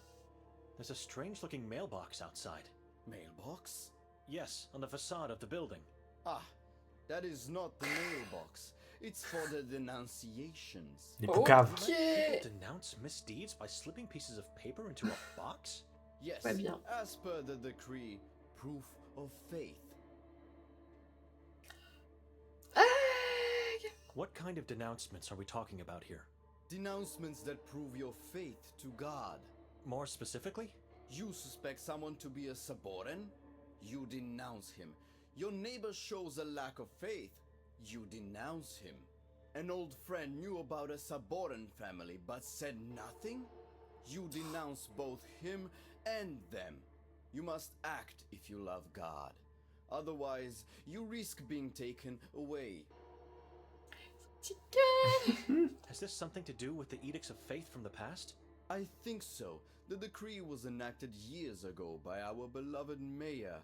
[SPEAKER 3] There's a strange looking mailbox outside.
[SPEAKER 7] Mailbox?
[SPEAKER 3] Yes, on the facade of the building.
[SPEAKER 7] Ah, that is not the mailbox. It's for the denunciations.
[SPEAKER 1] Les poucaves.
[SPEAKER 2] Ok.
[SPEAKER 3] People denounce misdeeds by slipping pieces of paper into a box?
[SPEAKER 7] Yes,
[SPEAKER 2] Très bien.
[SPEAKER 7] as per the decree, proof of faith.
[SPEAKER 3] What kind of denouncements are we talking about here?
[SPEAKER 7] Denouncements that prove your faith to God.
[SPEAKER 3] More specifically?
[SPEAKER 7] You suspect someone to be a Saboran? You denounce him. Your neighbor shows a lack of faith. You denounce him. An old friend knew about a Saboran family but said nothing? You denounce both him and them. You must act if you love God. Otherwise, you risk being taken away.
[SPEAKER 3] Has this something to do with the edicts of faith from the past?
[SPEAKER 7] I think so. The decree was enacted years ago by our beloved mayor,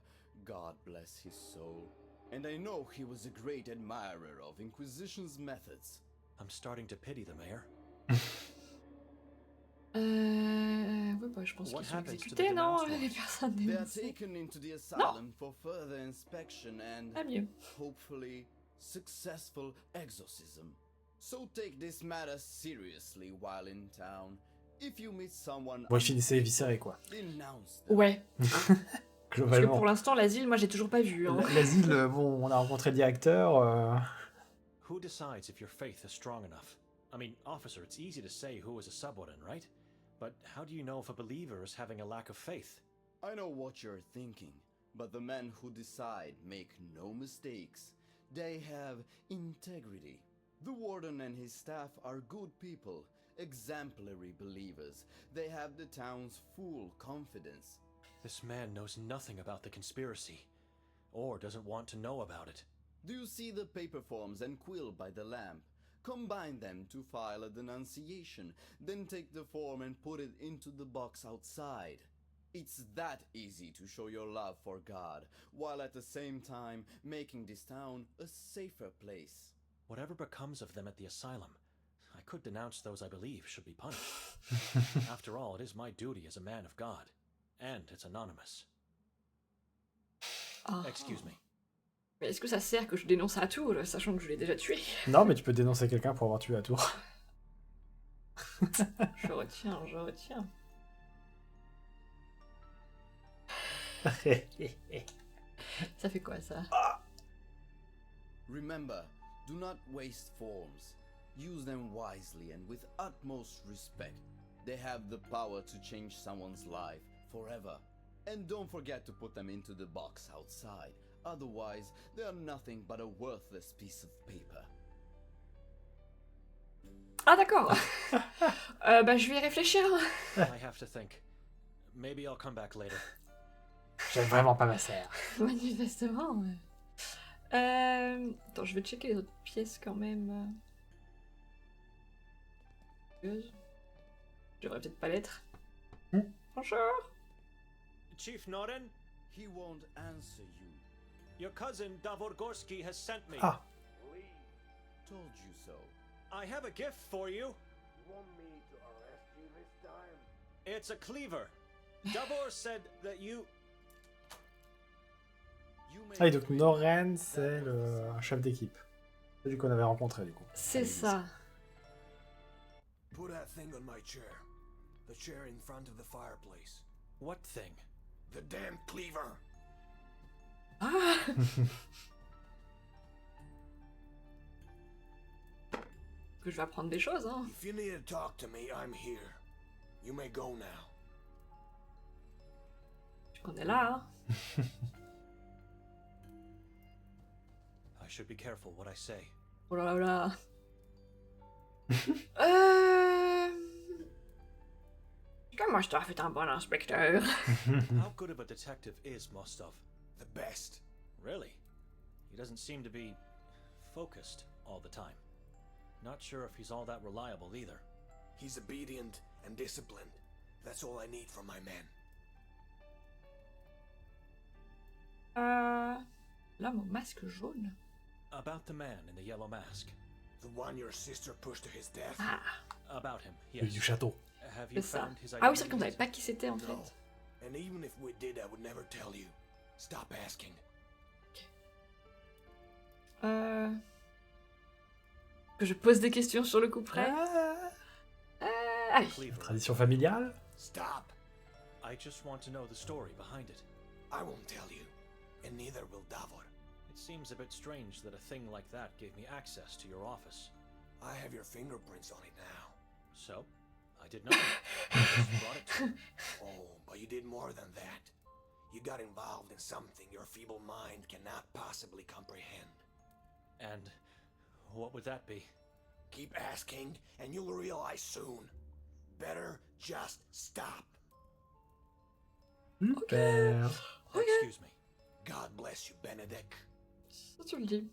[SPEAKER 7] God bless his soul. And I know he was a great admirer of Inquisition's methods.
[SPEAKER 3] I'm starting to pity the mayor.
[SPEAKER 2] Oui, bah, je pense
[SPEAKER 3] What
[SPEAKER 2] qu'ils sont
[SPEAKER 3] happens to the
[SPEAKER 2] exécutés, non,
[SPEAKER 3] denounced
[SPEAKER 2] les
[SPEAKER 3] ones?
[SPEAKER 2] personnes
[SPEAKER 7] They are
[SPEAKER 2] dénoncées.
[SPEAKER 7] taken into the asylum for further inspection and,
[SPEAKER 2] Ah, mieux.
[SPEAKER 7] hopefully, successful exorcism. So take this matter seriously while in town. If you meet someone,
[SPEAKER 1] Bon, ils finissaient éviscérés, quoi.
[SPEAKER 7] denounce them.
[SPEAKER 2] Ouais. Parce que
[SPEAKER 1] Globalement.
[SPEAKER 2] pour l'instant, l'asile, moi, j'ai toujours pas vu. Hein.
[SPEAKER 1] L'asile, bon, on a rencontré le directeur.
[SPEAKER 3] Who decides if your faith is strong enough? I mean, officer, it's easy to say who is a Saboran, right? But how do you know if a believer is having a lack of faith?
[SPEAKER 7] I know what you're thinking, but the men who decide make no mistakes. They have integrity. The warden and his staff are good people, exemplary believers. They have the town's full confidence.
[SPEAKER 3] This man knows nothing about the conspiracy, or doesn't want to know about it.
[SPEAKER 7] Do you see the paper forms and quill by the lamp? Combine them to file a denunciation, then take the form and put it into the box outside. It's that easy to show your love for God, while at the same time making this town a safer place.
[SPEAKER 3] Whatever becomes of them at the asylum, I could denounce those I believe should be punished. After all, it is my duty as a man of God, and it's anonymous.
[SPEAKER 2] Ah.
[SPEAKER 3] Excuse me.
[SPEAKER 2] Mais est-ce que ça sert que je dénonce à Tour, sachant que je l'ai déjà tué?
[SPEAKER 1] Non, mais tu peux dénoncer quelqu'un pour avoir tué à tour.
[SPEAKER 2] Je retiens. Ça fait quoi ça?
[SPEAKER 7] Remember, do not waste forms. Use them wisely and with utmost respect. They have the power to change someone's life forever. And don't forget to put them into the box outside. Otherwise, they are nothing but a worthless piece of paper.
[SPEAKER 2] Ah d'accord. Bah je vais y réfléchir.
[SPEAKER 3] I have to think. Maybe I'll come back later.
[SPEAKER 1] J'aime vraiment pas ma sœur.
[SPEAKER 2] Manifestement. Ouais. Attends, je vais checker les autres pièces quand même. Je devrais peut-être pas l'être. Bonjour.
[SPEAKER 3] Chief Noren,
[SPEAKER 7] He won't answer you.
[SPEAKER 3] your cousin Davorgorski has sent me.
[SPEAKER 1] Ah.
[SPEAKER 7] Told you so.
[SPEAKER 3] I have a gift for you.
[SPEAKER 8] You want me to arrest you this time?
[SPEAKER 3] It's a cleaver. Davor said that you...
[SPEAKER 7] You may
[SPEAKER 1] Ah, et donc Noren, c'est un chef d'équipe. Celui qu'on avait rencontré, du coup.
[SPEAKER 2] C'est ça.
[SPEAKER 8] Put that thing on my chair. The chair in front of the fireplace.
[SPEAKER 3] What thing?
[SPEAKER 8] The damn cleaver!
[SPEAKER 2] Ah. Que je vais apprendre des choses, hein.
[SPEAKER 8] If you need to talk to me, I'm here. You may go now.
[SPEAKER 2] On est là, hein.
[SPEAKER 3] I should be careful what I say.
[SPEAKER 2] Oh là là. Mostov est un bon inspecteur.
[SPEAKER 3] How good of a detective is Mostov?
[SPEAKER 8] The best.
[SPEAKER 3] Really? He doesn't seem to be focused all the time. Not sure if he's all that reliable either.
[SPEAKER 8] He's obedient and disciplined. That's all I need from my men.
[SPEAKER 2] L'homme au masque jaune.
[SPEAKER 3] About the man in the yellow mask.
[SPEAKER 8] The one your sister pushed to his death?
[SPEAKER 2] Ah,
[SPEAKER 3] About him,
[SPEAKER 1] Celui
[SPEAKER 3] yes.
[SPEAKER 1] du château.
[SPEAKER 3] Have
[SPEAKER 2] c'est
[SPEAKER 3] you
[SPEAKER 2] ça.
[SPEAKER 3] found his
[SPEAKER 2] Ah oui, c'est vrai qu'on
[SPEAKER 3] identity?
[SPEAKER 2] savait pas qui c'était en
[SPEAKER 8] No.
[SPEAKER 2] fait.
[SPEAKER 8] And even if we did, I would never tell you. Stop asking.
[SPEAKER 2] Que je pose des questions sur le coup près. Allez.
[SPEAKER 3] Cleaver.
[SPEAKER 1] Tradition familiale.
[SPEAKER 8] Stop!
[SPEAKER 3] I just want to know the story behind it.
[SPEAKER 8] I won't tell you. And neither will Davor.
[SPEAKER 3] It seems a bit strange that a thing like that gave me access to your office.
[SPEAKER 8] I have your fingerprints on it now.
[SPEAKER 3] So, I did nothing. I just brought it to you.
[SPEAKER 8] Oh, but you did more than that. You got involved in something your feeble mind cannot possibly comprehend.
[SPEAKER 3] And what would that be?
[SPEAKER 8] Keep asking, and you'll realize soon. Better just stop.
[SPEAKER 1] Super.
[SPEAKER 3] Excuse me.
[SPEAKER 8] God bless you, Benedict.
[SPEAKER 2] Ça tu le dis.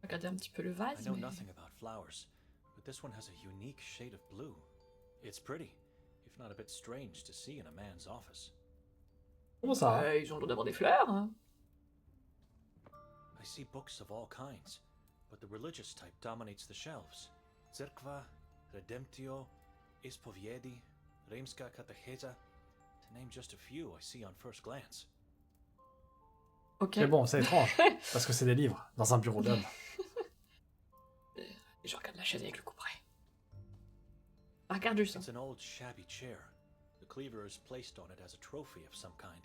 [SPEAKER 2] Regardez un petit peu le
[SPEAKER 3] I
[SPEAKER 2] vase.
[SPEAKER 3] know
[SPEAKER 2] Mais...
[SPEAKER 3] nothing about flowers, but this one has a unique shade of blue. It's pretty, if not a bit strange to see in a man's office.
[SPEAKER 1] Comment ça?
[SPEAKER 2] Ils ont le droit d'avoir des fleurs. Hein.
[SPEAKER 3] I see books of all kinds, but the religious type dominates the shelves. Cerkva, Redemptio, Ispoviedi, Rimska Katecheza, to name just a few I see on first glance.
[SPEAKER 2] Ok.
[SPEAKER 1] Mais bon, c'est étrange. Parce que c'est des livres, dans un bureau d'homme.
[SPEAKER 2] Et je regarde la chaise avec le coup près. Ah, regarde juste.
[SPEAKER 3] It's an old shabby chair. The cleaver is placed on it as a trophy of some kind.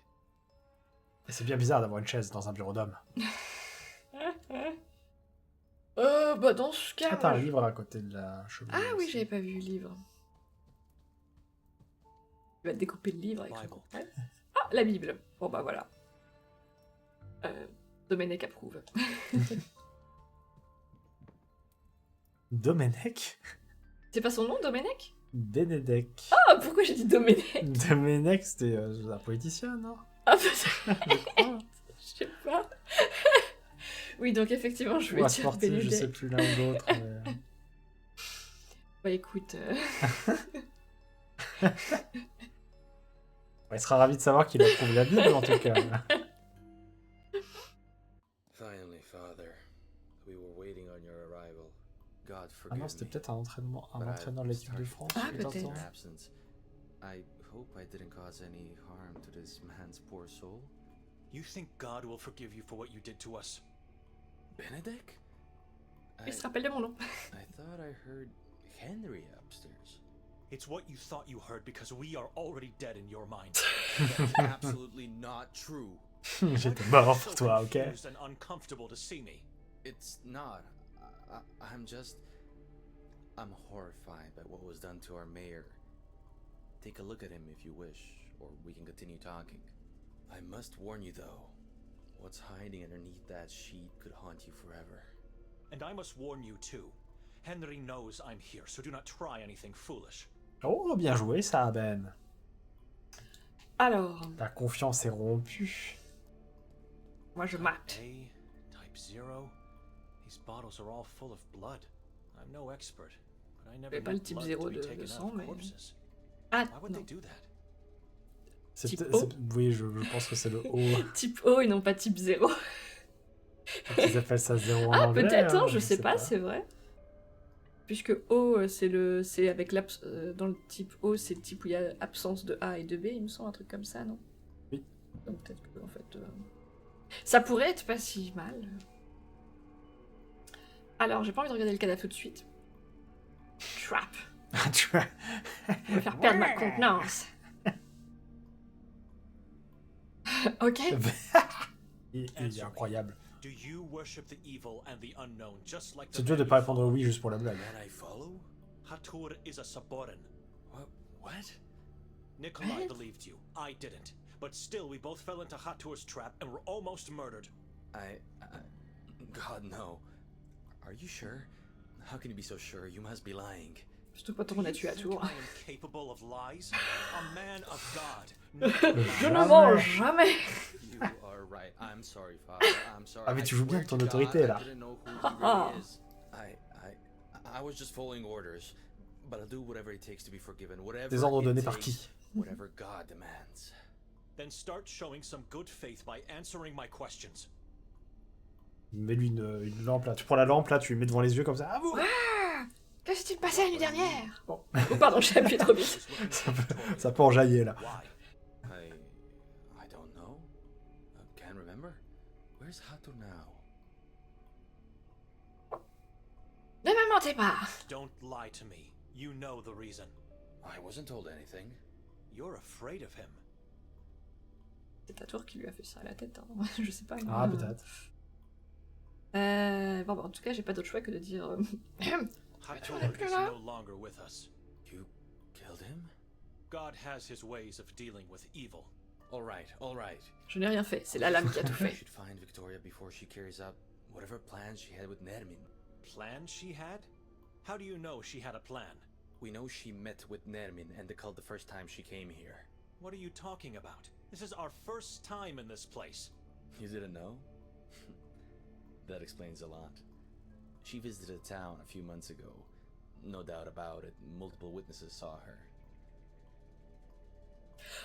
[SPEAKER 1] Et c'est bien bizarre d'avoir une chaise dans un bureau d'homme.
[SPEAKER 2] Bah dans ce cas...
[SPEAKER 1] Ah, t'as
[SPEAKER 2] moi,
[SPEAKER 1] un
[SPEAKER 2] je-
[SPEAKER 1] livre à côté de la cheminée.
[SPEAKER 2] Ah oui,
[SPEAKER 1] aussi.
[SPEAKER 2] j'avais pas vu le livre. Il va découper le livre avec le
[SPEAKER 3] Bible.
[SPEAKER 2] coup près. Ah, la Bible. Bon bah voilà. Domenech approuve.
[SPEAKER 1] Domenech?
[SPEAKER 2] C'est pas son nom, Domenech?
[SPEAKER 1] Benedek.
[SPEAKER 2] Ah, pourquoi j'ai dit Domenech?
[SPEAKER 1] Domenech, c'était un politicien, non?
[SPEAKER 2] Ah,
[SPEAKER 1] Je crois.
[SPEAKER 2] je sais pas. Oui, donc effectivement, je
[SPEAKER 1] Ou
[SPEAKER 2] voulais
[SPEAKER 1] un
[SPEAKER 2] dire
[SPEAKER 1] sportif, je sais
[SPEAKER 2] Benedek.
[SPEAKER 1] plus l'un ou l'autre. mais-
[SPEAKER 2] Bah écoute...
[SPEAKER 1] Il sera ravi de savoir qu'il approuve la Bible, en tout cas.
[SPEAKER 9] Finally, Father. We were waiting on your arrival. God
[SPEAKER 1] Ah
[SPEAKER 9] forgive
[SPEAKER 1] non, c'était
[SPEAKER 9] me.
[SPEAKER 1] peut-être un entraînement
[SPEAKER 9] but I've
[SPEAKER 1] de l'équipe de
[SPEAKER 9] started
[SPEAKER 1] France.
[SPEAKER 2] Ah,
[SPEAKER 1] peut-être.
[SPEAKER 2] peut-être.
[SPEAKER 9] your absence. I hope I didn't cause any harm to this man's poor soul.
[SPEAKER 3] You think God will forgive you for what you did to us?
[SPEAKER 9] Benedict?
[SPEAKER 2] Il se rappelle de mon nom.
[SPEAKER 9] I thought I heard Henry upstairs.
[SPEAKER 3] It's what you thought you heard because we are already dead in your mind.
[SPEAKER 9] That's absolutely not true.
[SPEAKER 1] J'étais mort pour toi, ok?
[SPEAKER 3] Confused and uncomfortable to see me.
[SPEAKER 9] It's not. I'm horrified by what was done to our mayor. Take a look at him if you wish, or we can continue talking. I must warn you though, what's hiding underneath that sheet could haunt you forever.
[SPEAKER 3] And I must warn you too. Henry knows I'm here, so do not try anything foolish.
[SPEAKER 1] Oh, bien joué ça, Ben.
[SPEAKER 2] Alors,
[SPEAKER 1] La confiance est rompue.
[SPEAKER 2] moi je mate.
[SPEAKER 3] A, type 0. These bottles are all full of blood. I'm no expert, but I never
[SPEAKER 2] Mais pas le
[SPEAKER 3] knew
[SPEAKER 2] type
[SPEAKER 3] blood
[SPEAKER 2] 0
[SPEAKER 3] to be
[SPEAKER 2] de
[SPEAKER 3] taken out
[SPEAKER 2] sang,
[SPEAKER 3] of
[SPEAKER 2] mais...
[SPEAKER 3] corpses.
[SPEAKER 2] Ah,
[SPEAKER 3] Why would
[SPEAKER 2] non.
[SPEAKER 3] they do that?
[SPEAKER 1] C'est
[SPEAKER 2] Type
[SPEAKER 1] peut-
[SPEAKER 2] O.
[SPEAKER 1] oui, je pense que c'est le O.
[SPEAKER 2] Type O et non pas type 0.
[SPEAKER 1] Ils appellent ça 0 en
[SPEAKER 2] Ah,
[SPEAKER 1] anglais.
[SPEAKER 2] peut-être, hein,
[SPEAKER 1] hein,
[SPEAKER 2] je sais pas, c'est vrai. Puisque O, c'est avec dans le type O, c'est le type où il y a absence de A et de B, il me semble, un truc comme ça, non?
[SPEAKER 1] Oui.
[SPEAKER 2] Donc peut-être que, en fait, ça pourrait être pas si mal. Alors, j'ai pas envie de regarder le cadavre tout de suite. Trap.
[SPEAKER 1] Tu vois.
[SPEAKER 2] On va faire perdre ma contenance. Ok.
[SPEAKER 1] Il est incroyable.
[SPEAKER 3] Do you worship the evil and the unknown, just like the
[SPEAKER 1] C'est dur de
[SPEAKER 3] men
[SPEAKER 1] pas
[SPEAKER 3] you
[SPEAKER 1] répondre
[SPEAKER 3] follow?
[SPEAKER 1] oui juste pour la blague.
[SPEAKER 9] And I follow?
[SPEAKER 3] Hatur is a saborin.
[SPEAKER 9] What?
[SPEAKER 3] Nikolai
[SPEAKER 2] What?
[SPEAKER 3] believed you. I didn't. But still, we both fell into Hatur's trap and were almost murdered.
[SPEAKER 9] God, no. Are you sure? How can you be so sure? You must be lying.
[SPEAKER 2] Surtout pas tant qu'on a tué à tour.
[SPEAKER 3] I am capable of lies? A man of God.
[SPEAKER 2] Je ne mens jamais.
[SPEAKER 9] You are right. I'm sorry, Father. I'm sorry.
[SPEAKER 1] Ah, mais
[SPEAKER 9] I
[SPEAKER 1] tu joues bien
[SPEAKER 9] swear
[SPEAKER 1] ton
[SPEAKER 9] to
[SPEAKER 1] autorité,
[SPEAKER 9] God,
[SPEAKER 1] là.
[SPEAKER 9] I didn't know who he really is. I was just following orders, but I'll do whatever it takes to be forgiven. Whatever
[SPEAKER 1] Des ordres
[SPEAKER 9] it
[SPEAKER 1] donnés par
[SPEAKER 9] takes,
[SPEAKER 1] qui?
[SPEAKER 9] Whatever God demands.
[SPEAKER 3] Then start showing some good faith by answering my questions.
[SPEAKER 1] Mets-lui une lampe là. Tu prends la lampe là, tu lui mets devant les yeux comme ça. Ah vous
[SPEAKER 2] Ah, que s'est-il passé la nuit dernière?
[SPEAKER 1] Bon.
[SPEAKER 2] Oh pardon, j'ai appuyé trop vite.
[SPEAKER 1] Ça peut enjailler là.
[SPEAKER 3] Why?
[SPEAKER 9] I don't know. Can't remember. Where's Hatur now?
[SPEAKER 2] Ne me mentez pas.
[SPEAKER 3] Don't lie to me. You know the reason.
[SPEAKER 9] I wasn't told anything.
[SPEAKER 3] You're afraid of him.
[SPEAKER 2] C'est ta tour qui lui a fait ça à la tête, hein. Je sais pas.
[SPEAKER 1] Ah peut-être.
[SPEAKER 2] Bon, en tout cas, j'ai pas d'autre choix que de dire.
[SPEAKER 3] Hatur is no longer with us.
[SPEAKER 9] You killed him?
[SPEAKER 3] God has his ways of dealing with evil.
[SPEAKER 9] All right, all right.
[SPEAKER 2] Je n'ai rien fait, c'est la lame qui a tout
[SPEAKER 9] We
[SPEAKER 2] fait.
[SPEAKER 9] should find Victoria before she carries out whatever plans she had with Nermin.
[SPEAKER 3] Plan she had? How do you know she had a plan?
[SPEAKER 9] We know she met with Nermin and the cult the first time she came here.
[SPEAKER 3] What are you talking about? This is our first time in this place.
[SPEAKER 9] You didn't know? That explains a lot. She visited town a few months ago. No doubt about it, multiple witnesses saw her.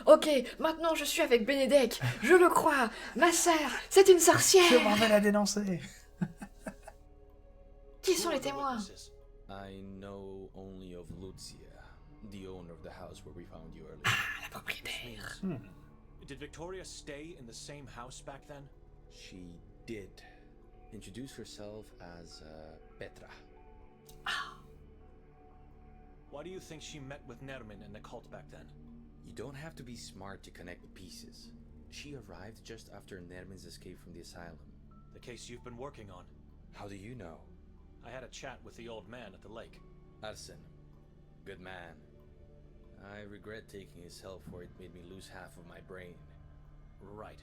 [SPEAKER 2] Ok, maintenant je suis avec Benedict. Je le crois. Ma sœur, c'est une
[SPEAKER 1] Je
[SPEAKER 2] sorcière.
[SPEAKER 1] m'en vais la dénoncer.
[SPEAKER 2] Qui
[SPEAKER 3] Who
[SPEAKER 2] sont
[SPEAKER 3] are
[SPEAKER 2] les
[SPEAKER 3] the
[SPEAKER 2] témoins?
[SPEAKER 3] witnesses?
[SPEAKER 9] I know only of Lucia, the owner of the house where we found you earlier.
[SPEAKER 2] Ah, la propriétaire.
[SPEAKER 3] Did Victoria stay in the same house back then?
[SPEAKER 9] She did introduce herself as Petra.
[SPEAKER 3] Why do you think she met with Nermin and the cult back then?
[SPEAKER 9] You don't have to be smart to connect the pieces. She arrived just after Nermin's escape from the asylum.
[SPEAKER 3] The case you've been working on.
[SPEAKER 9] How do you know?
[SPEAKER 3] I had a chat with the old man at the lake.
[SPEAKER 9] Arsene. Good man. I regret taking his help, for it made me lose half of my brain.
[SPEAKER 3] Right.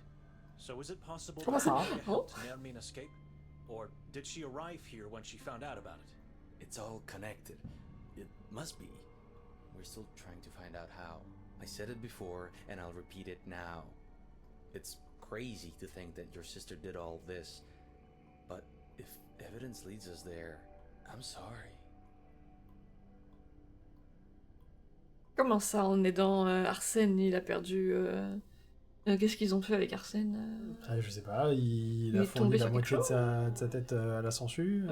[SPEAKER 3] So is it possible
[SPEAKER 1] Comment
[SPEAKER 3] that
[SPEAKER 1] ça?
[SPEAKER 3] Victoria helped Nermin escape? Or did she arrive here when she found out about it?
[SPEAKER 9] It's all connected. It must be. We're still trying to find out how. I said it before, and I'll repeat it now. It's crazy to think that your sister did all this. But if evidence leads us there, I'm sorry.
[SPEAKER 2] Comment ça, en aidant Arsène, il a perdu. Qu'est-ce qu'ils ont fait avec Arsène?
[SPEAKER 1] Ah, je sais pas, il
[SPEAKER 2] Il
[SPEAKER 1] a
[SPEAKER 2] est
[SPEAKER 1] fourni
[SPEAKER 2] tombé
[SPEAKER 1] la
[SPEAKER 2] sur
[SPEAKER 1] moitié
[SPEAKER 2] quelque
[SPEAKER 1] de sa tête à la sangsue.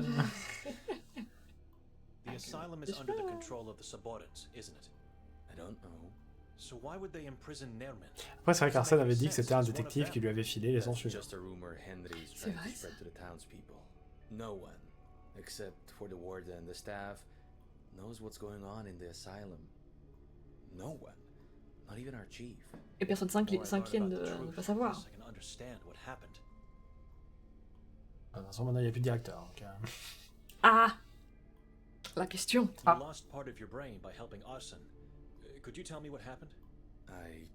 [SPEAKER 3] The asylum is under the control of the Saborans, isn't it?
[SPEAKER 9] I don't know.
[SPEAKER 3] So why would they imprison Nermin?
[SPEAKER 1] Après, c'est vrai qu'Arsène avait dit que c'était un détective qui lui avait filé les sons suivants.
[SPEAKER 9] Just a rumor Henry's
[SPEAKER 2] C'est
[SPEAKER 9] trying
[SPEAKER 2] vrai,
[SPEAKER 9] to spread to the townspeople. No one, except for the warden and the staff, knows what's going on in the asylum. No one, not even our chief.
[SPEAKER 2] Et personne s'inquiète de ne pas savoir.
[SPEAKER 3] I can understand what happened.
[SPEAKER 1] De toute façon, maintenant, il n'y a plus de directeur. Donc,
[SPEAKER 2] Ah, la question.
[SPEAKER 3] You lost part of your brain by helping Arson. Could you tell me what happened?
[SPEAKER 9] I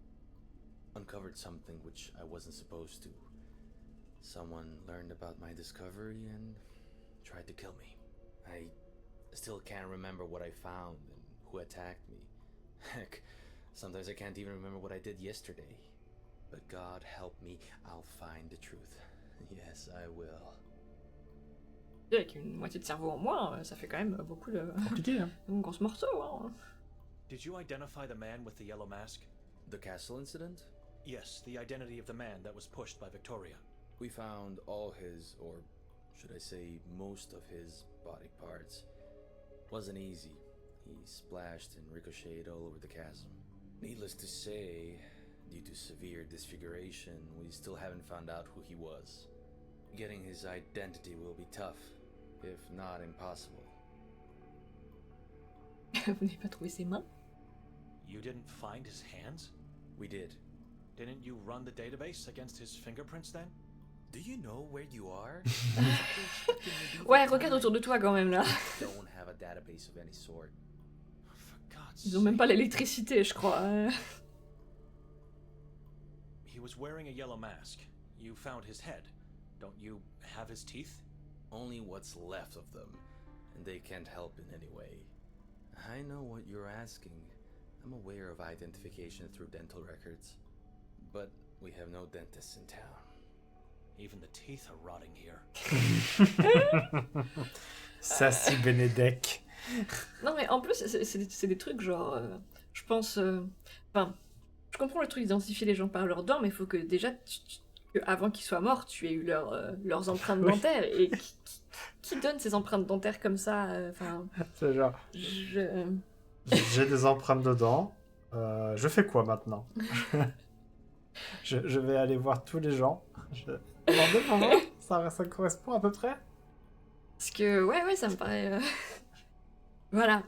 [SPEAKER 9] uncovered something which I wasn't supposed to. Someone learned about my discovery and tried to kill me. I still can't remember what I found and who attacked me. Heck, sometimes I can't even remember what I did yesterday. But God help me, I'll find the truth. Yes, I will.
[SPEAKER 2] Avec une moitié de cerveau en moins, ça fait quand même beaucoup de...
[SPEAKER 1] compliqué, hein.
[SPEAKER 2] Un gros morceau, hein.
[SPEAKER 3] Did you identify the man with the yellow mask?
[SPEAKER 9] The castle incident?
[SPEAKER 3] Yes, the identity of the man that was pushed by Victoria.
[SPEAKER 9] We found all his, or should I say most of his, body parts. Wasn't easy. He splashed and ricocheted all over the chasm. Needless to say, due to severe disfiguration, we still haven't found out who he was. Getting his identity will be tough, if not impossible.
[SPEAKER 2] Vous n'avez pas trouvé ses mains?
[SPEAKER 3] You didn't find his hands?
[SPEAKER 9] We did.
[SPEAKER 3] Didn't you run the database against his fingerprints then?
[SPEAKER 9] Do you know where you are?
[SPEAKER 2] Ouais, regarde autour de toi quand même là.
[SPEAKER 9] Don't have a database of any sort.
[SPEAKER 3] For God's
[SPEAKER 2] Ils ont même
[SPEAKER 3] sake.
[SPEAKER 2] pas l'électricité, je crois.
[SPEAKER 3] He was wearing a yellow mask. You found his head. Don't you have his teeth?
[SPEAKER 9] Only what's left of them, and they can't help in any way. I know what you're asking. I'm aware of identification through dental records. But we have no dentists in town.
[SPEAKER 3] Even the teeth are rotting here.
[SPEAKER 1] Sassy Benedek.
[SPEAKER 2] Non mais en plus, c'est des trucs genre... je pense... Enfin, je comprends le truc d'identifier les gens par leurs dents, mais il faut que déjà, avant qu'ils soient morts, tu aies eu leurs empreintes
[SPEAKER 1] Oui.
[SPEAKER 2] dentaires. Et qui donne ces empreintes dentaires comme ça? Enfin,
[SPEAKER 1] C'est genre, j'ai des empreintes dedans. Je fais quoi maintenant? je vais aller voir tous les gens. Ça correspond à peu près?
[SPEAKER 2] Parce que, ouais, ça me paraît... Voilà.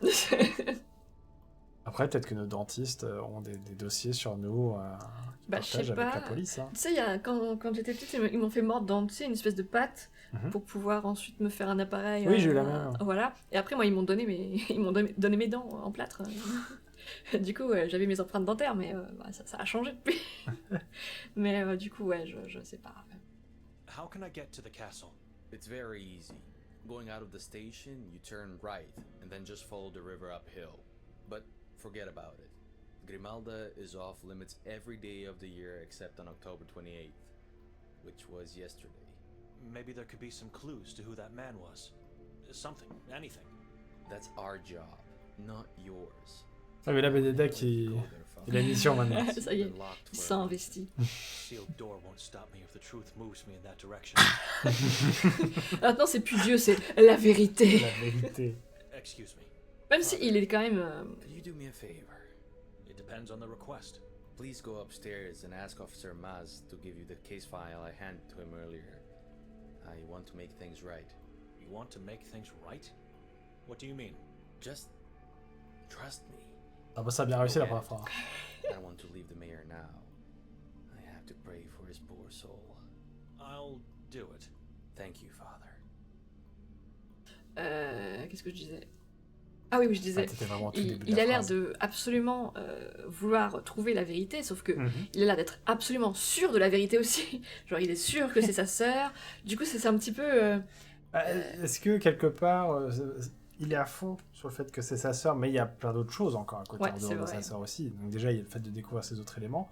[SPEAKER 1] Après, peut-être que nos dentistes ont des dossiers sur nous qui
[SPEAKER 2] Bah, je sais
[SPEAKER 1] partagent avec
[SPEAKER 2] pas.
[SPEAKER 1] la police. Hein.
[SPEAKER 2] Tu sais, quand j'étais petite, ils m'ont fait mordre dans, tu sais, une espèce de pâte pour pouvoir ensuite me faire un appareil.
[SPEAKER 1] Oui, j'ai eu la même.
[SPEAKER 2] Voilà. Et après, moi, ils m'ont donné mes dents en plâtre. Du coup, j'avais mes empreintes dentaires, mais ça a changé depuis. Mais du coup, ouais, je sais pas.
[SPEAKER 3] How can I get to the castle?
[SPEAKER 9] It's very easy. Going out of the station, you turn right, and then just follow the river uphill. But forget about it. Grimalda is off limits every day of the year except on October 28th, which was yesterday.
[SPEAKER 3] Maybe there could be some clues to who that man was. Something, anything.
[SPEAKER 9] That's our job, not yours.
[SPEAKER 1] Ah, mais là, Benedek, il a une mission maintenant.
[SPEAKER 2] Ça y est, il s'est investi.
[SPEAKER 3] Sealed door won't stop me if the truth moves me in that direction.
[SPEAKER 2] Maintenant, c'est plus Dieu, c'est la vérité.
[SPEAKER 1] La vérité.
[SPEAKER 3] Excuse me.
[SPEAKER 2] Même si il est quand même...
[SPEAKER 9] Could you do me a favor?
[SPEAKER 3] It depends on the request.
[SPEAKER 9] Please go upstairs and ask Officer Maz to give you the case file I handed to him earlier. I want to make things right.
[SPEAKER 3] You want to make things right? What do you mean?
[SPEAKER 9] Just trust me.
[SPEAKER 1] Ah bah ça a bien réussi la première fois.
[SPEAKER 9] I don't want to leave the mayor now. I have to pray for his poor soul.
[SPEAKER 3] I'll do it.
[SPEAKER 9] Thank you, Father.
[SPEAKER 2] Qu'est-ce que je disais? Ah oui, je disais,
[SPEAKER 1] C'était vraiment au tout début de
[SPEAKER 2] il
[SPEAKER 1] la
[SPEAKER 2] a l'air
[SPEAKER 1] phrase.
[SPEAKER 2] de absolument vouloir trouver la vérité, sauf que il a l'air d'être absolument sûr de la vérité aussi. Genre, il est sûr que c'est sa sœur. Du coup, c'est un petit peu...
[SPEAKER 1] Est-ce que quelque part, il est à fond sur le fait que c'est sa sœur, mais il y a plein d'autres choses encore à côté
[SPEAKER 2] Ouais,
[SPEAKER 1] en
[SPEAKER 2] c'est
[SPEAKER 1] dehors de
[SPEAKER 2] vrai.
[SPEAKER 1] sa sœur aussi. Donc déjà, il y a le fait de découvrir ces autres éléments.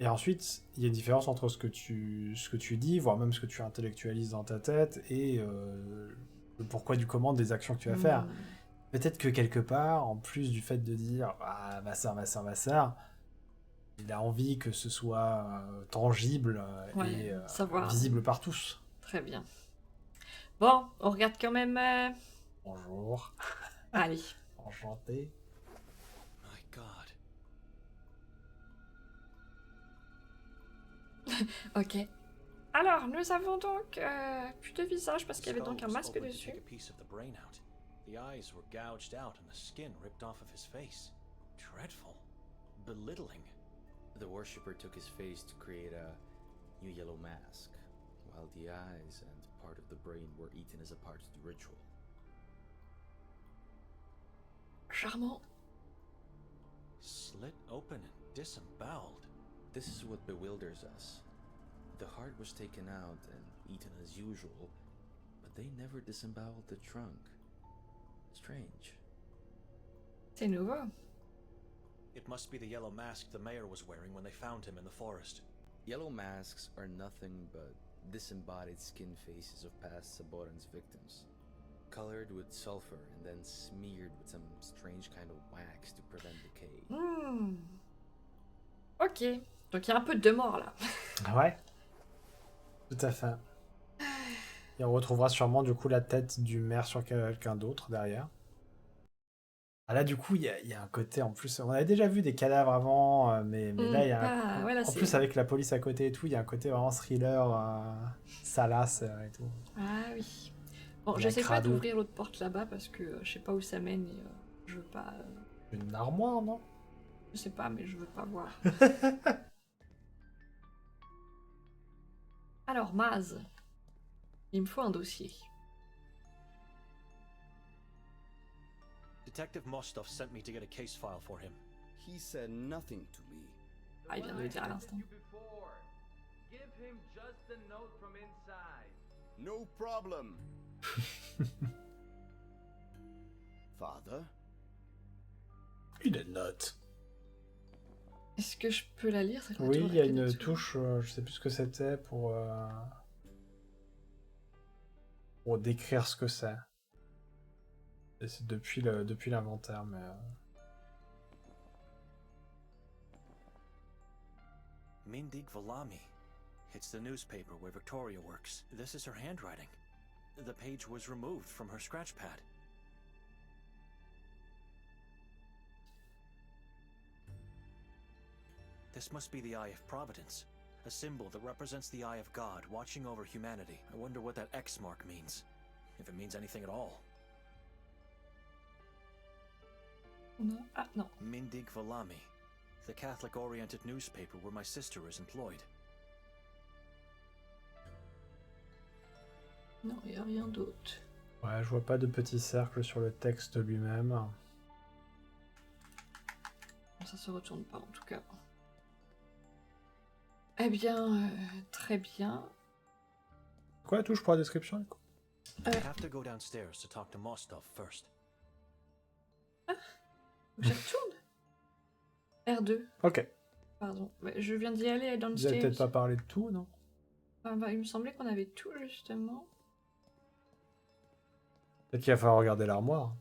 [SPEAKER 1] Et ensuite, il y a une différence entre ce que tu dis, voire même ce que tu intellectualises dans ta tête, et le pourquoi du comment des actions que tu vas faire. Peut-être que quelque part, en plus du fait de dire « Ah, ma sœur, il a envie que ce soit tangible et
[SPEAKER 2] savoir.
[SPEAKER 1] visible par tous.
[SPEAKER 2] Très bien. Bon, on regarde quand même...
[SPEAKER 1] Bonjour.
[SPEAKER 2] Allez.
[SPEAKER 1] Enchanté.
[SPEAKER 3] My God.
[SPEAKER 2] Ok. Alors, nous avons donc plus de visage parce qu'il y avait donc un
[SPEAKER 3] Skull was
[SPEAKER 2] masque
[SPEAKER 3] opened to
[SPEAKER 2] dessus.
[SPEAKER 3] take a piece of the brain out. The eyes were gouged out and the skin ripped off of his face. Dreadful. Belittling.
[SPEAKER 9] The worshipper took his face to create a new yellow mask, while the eyes and part of the brain were eaten as a part of the ritual.
[SPEAKER 2] Charmant.
[SPEAKER 3] Slit open and disemboweled.
[SPEAKER 9] This is what bewilders us. The heart was taken out and eaten as usual, but they never disemboweled the trunk. Strange.
[SPEAKER 2] C'est nouveau.
[SPEAKER 3] It must be the yellow mask the mayor was wearing when they found him in the forest.
[SPEAKER 9] Yellow masks are nothing but disembodied skin faces of past Saboran's victims, colored with sulfur and then smeared with some strange kind of wax to prevent decay.
[SPEAKER 2] Ok. Donc il y a un peu de mort là.
[SPEAKER 1] Ouais. Tout à fait. Et on retrouvera sûrement du coup la tête du maire sur quelqu'un d'autre derrière. Ah là du coup il y a un côté en plus, on avait déjà vu des cadavres avant, mais là il y a
[SPEAKER 2] ouais, là,
[SPEAKER 1] en plus avec la police à côté et tout, il y a un côté vraiment thriller, salace et tout.
[SPEAKER 2] Ah oui. Bon,
[SPEAKER 1] Il y a
[SPEAKER 2] j'essaie pas
[SPEAKER 1] crado.
[SPEAKER 2] d'ouvrir l'autre porte là-bas parce que je sais pas où ça mène et je veux pas.
[SPEAKER 1] Une armoire, non?
[SPEAKER 2] Je sais pas, mais je veux pas voir. Alors, Maz. Il me faut un dossier.
[SPEAKER 3] Detective Mostov sent me to get a case file for him.
[SPEAKER 7] He said nothing to me.
[SPEAKER 2] Ah, il vient de le dire à l'instant.
[SPEAKER 10] Give him just the note from inside.
[SPEAKER 7] No problem. Father?
[SPEAKER 1] Une note.
[SPEAKER 2] Est-ce que je peux la lire cette
[SPEAKER 1] Oui,
[SPEAKER 2] lettre
[SPEAKER 1] il y a
[SPEAKER 2] avec
[SPEAKER 1] une
[SPEAKER 2] les
[SPEAKER 1] touche, je sais plus ce que c'était pour décrire ce que c'est. Et c'est depuis l'inventaire, mais...
[SPEAKER 3] Mindig Valami. It's the newspaper where Victoria works. This is her handwriting. The page was removed from her scratch pad. This must be the Eye of Providence, a symbol that represents the Eye of God watching over humanity. I wonder what that X mark means, if it means anything at all.
[SPEAKER 2] Non. Ah, non.
[SPEAKER 3] Mindig Valami, the Catholic-oriented newspaper where my sister is employed.
[SPEAKER 2] Non, il n'y a rien d'autre.
[SPEAKER 1] Ouais, je vois pas de petit cercle sur le texte lui-même.
[SPEAKER 2] Ça se retourne pas en tout cas. Eh bien, très bien.
[SPEAKER 1] Quoi la touche pour la description?
[SPEAKER 3] I have to go downstairs to talk to Mostov first.
[SPEAKER 2] Je retourne. R2.
[SPEAKER 1] Ok.
[SPEAKER 2] Pardon. Ouais, je viens d'y aller
[SPEAKER 1] Vous avez
[SPEAKER 2] downstairs.
[SPEAKER 1] peut-être pas parlé de tout, non?
[SPEAKER 2] Ah, bah, il me semblait qu'on avait tout justement.
[SPEAKER 1] Peut-être qu'il va falloir regarder l'armoire.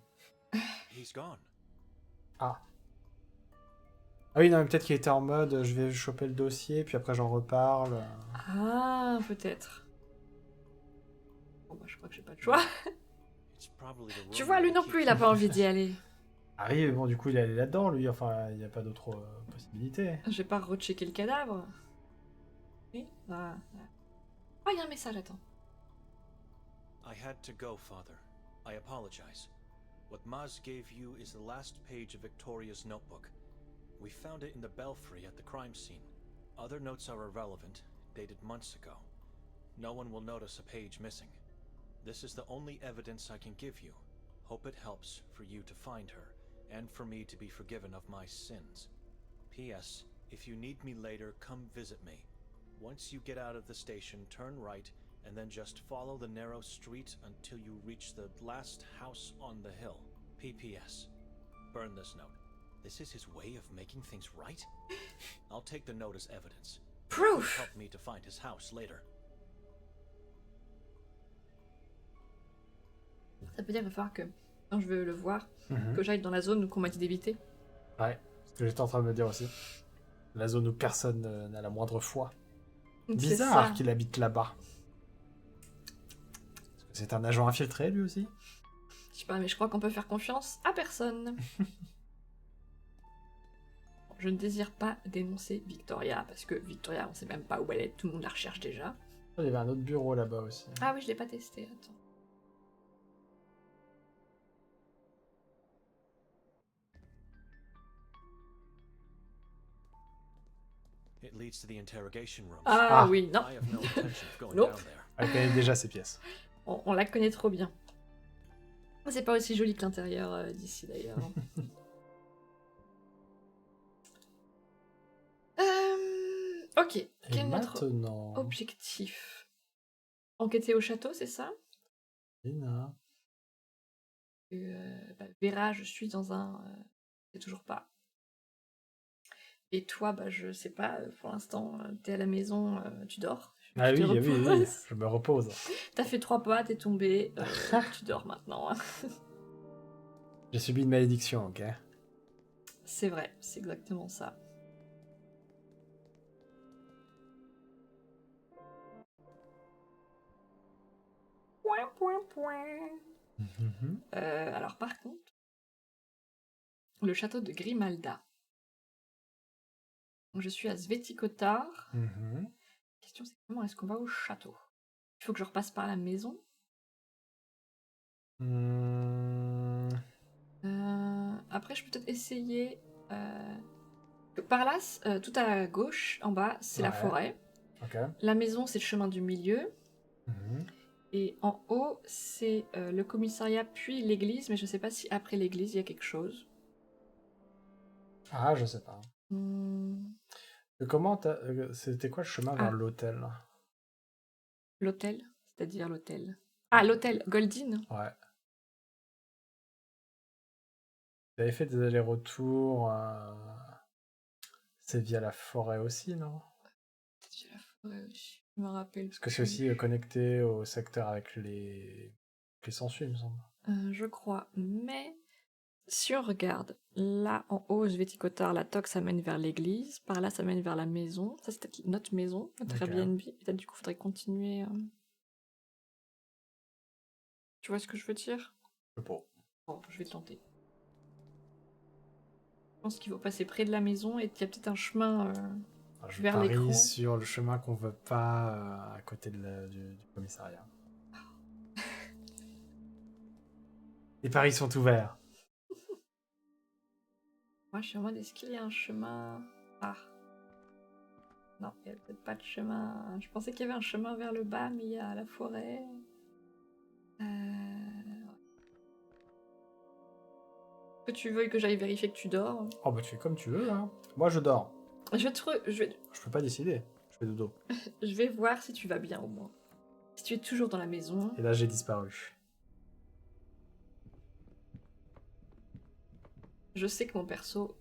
[SPEAKER 3] He's gone.
[SPEAKER 1] Ah. Ah oui, non, mais peut-être qu'il était en mode je vais choper le dossier, puis après j'en reparle.
[SPEAKER 2] Ah, peut-être. Bon, bah, je crois que j'ai pas de choix.
[SPEAKER 3] It's probably the
[SPEAKER 2] Tu
[SPEAKER 3] room
[SPEAKER 2] vois,
[SPEAKER 3] where
[SPEAKER 2] lui
[SPEAKER 3] they
[SPEAKER 2] non
[SPEAKER 3] keep
[SPEAKER 2] plus, il a pas
[SPEAKER 3] the
[SPEAKER 2] envie d'y aller.
[SPEAKER 1] Ah oui, mais bon, du coup, il est allé là-dedans, lui. Enfin, il n'y a pas d'autre possibilité.
[SPEAKER 2] Je vais pas rechecker le cadavre. Oui. Ah, il y a un message, attends.
[SPEAKER 3] I had to go, Father. I apologize. What Maz gave you is the last page of Victoria's notebook. We found it in the belfry at the crime scene. Other notes are irrelevant, dated months ago. No one will notice a page missing. This is the only evidence I can give you. Hope it helps for you to find her, and for me to be forgiven of my sins. P.S. If you need me later, come visit me. Once you get out of the station, turn right, and then just follow the narrow street until you reach the last house on the hill. P.P.S. Burn this note. This is his way of making things right? I'll take the note as evidence.
[SPEAKER 2] Proof!
[SPEAKER 3] Help me to find his house later.
[SPEAKER 2] Ça peut dire qu'il va falloir que, quand je veux le voir, que j'aille dans la zone qu'on m'a dit d'éviter.
[SPEAKER 1] Ouais, c'est ce que j'étais en train de me dire aussi. La zone où personne n'a la moindre foi. Bizarre qu'il habite là-bas. C'est un agent infiltré, lui aussi?
[SPEAKER 2] Je sais pas, mais je crois qu'on peut faire confiance à personne. Bon, je ne désire pas dénoncer Victoria, parce que Victoria, on sait même pas où elle est, tout le monde la recherche déjà.
[SPEAKER 1] Il y avait un autre bureau là-bas aussi.
[SPEAKER 2] Ah oui, je l'ai pas testé, attends.
[SPEAKER 3] It leads to the interrogation room.
[SPEAKER 2] Ah oui, non.
[SPEAKER 3] I have no intention of going
[SPEAKER 2] Nope.
[SPEAKER 3] down there.
[SPEAKER 1] Elle connaît déjà ces pièces.
[SPEAKER 2] On la connaît trop bien. C'est pas aussi joli que l'intérieur d'ici d'ailleurs. Ok, quel est notre
[SPEAKER 1] Maintenant...
[SPEAKER 2] objectif? Enquêter au château, c'est ça?
[SPEAKER 1] Lina.
[SPEAKER 2] Vera, je suis dans un... c'est toujours pas. Et toi, je sais pas, pour l'instant, t'es à la maison, tu dors.
[SPEAKER 1] Ah
[SPEAKER 2] Tu
[SPEAKER 1] oui,
[SPEAKER 2] te
[SPEAKER 1] oui, oui,
[SPEAKER 2] reposes.
[SPEAKER 1] je me repose.
[SPEAKER 2] T'as fait 3 pas, t'es tombé, tu dors maintenant. Hein.
[SPEAKER 1] J'ai subi une malédiction, ok?
[SPEAKER 2] C'est vrai, c'est exactement ça. Point, point, point. Alors par contre, le château de Grimalda. Donc, je suis à Kotar. La question c'est comment est-ce qu'on va au château? Il faut que je repasse par la maison. Après, je peux peut-être essayer. Par là, tout à gauche, en bas, c'est la forêt.
[SPEAKER 1] Okay.
[SPEAKER 2] La maison, c'est le chemin du milieu. Et en haut, c'est le commissariat, puis l'église. Mais je sais pas si après l'église, il y a quelque chose.
[SPEAKER 1] Ah, je sais pas. Comment c'était quoi le chemin vers l'hôtel?
[SPEAKER 2] L'hôtel? C'est-à-dire l'hôtel. Ah, l'hôtel Goldin?
[SPEAKER 1] Ouais. Vous avez fait des allers-retours. C'est via la forêt aussi, non?
[SPEAKER 2] C'est via la forêt aussi. Je me rappelle.
[SPEAKER 1] Parce que c'est aussi connecté au secteur avec les sangsues, il me semble.
[SPEAKER 2] Je crois. Mais si on regarde, là en haut, Kotar, la toque, ça mène vers l'église. Par là, ça mène vers la maison. Ça, c'est peut-être notre maison, notre Airbnb. Peut-être du coup, il faudrait continuer. Tu vois ce que je veux dire?
[SPEAKER 1] Je sais pas.
[SPEAKER 2] Bon, je vais tenter. Je pense qu'il faut passer près de la maison et qu'il y a peut-être un chemin
[SPEAKER 1] Je
[SPEAKER 2] vers l'écran.
[SPEAKER 1] parie sur le chemin qu'on veut pas à côté du commissariat. Les paris sont ouverts.
[SPEAKER 2] Moi, je suis en mode, est-ce qu'il y a un chemin... Ah. Non, il n'y a peut-être pas de chemin... Je pensais qu'il y avait un chemin vers le bas, mais il y a la forêt. Que tu veuilles que j'aille vérifier que tu dors?
[SPEAKER 1] Oh bah tu fais comme tu veux, hein. Moi je dors.
[SPEAKER 2] Je
[SPEAKER 1] peux pas décider, je fais dodo.
[SPEAKER 2] Je vais voir si tu vas bien au moins. Si tu es toujours dans la maison.
[SPEAKER 1] Et là j'ai disparu.
[SPEAKER 2] Je sais que mon perso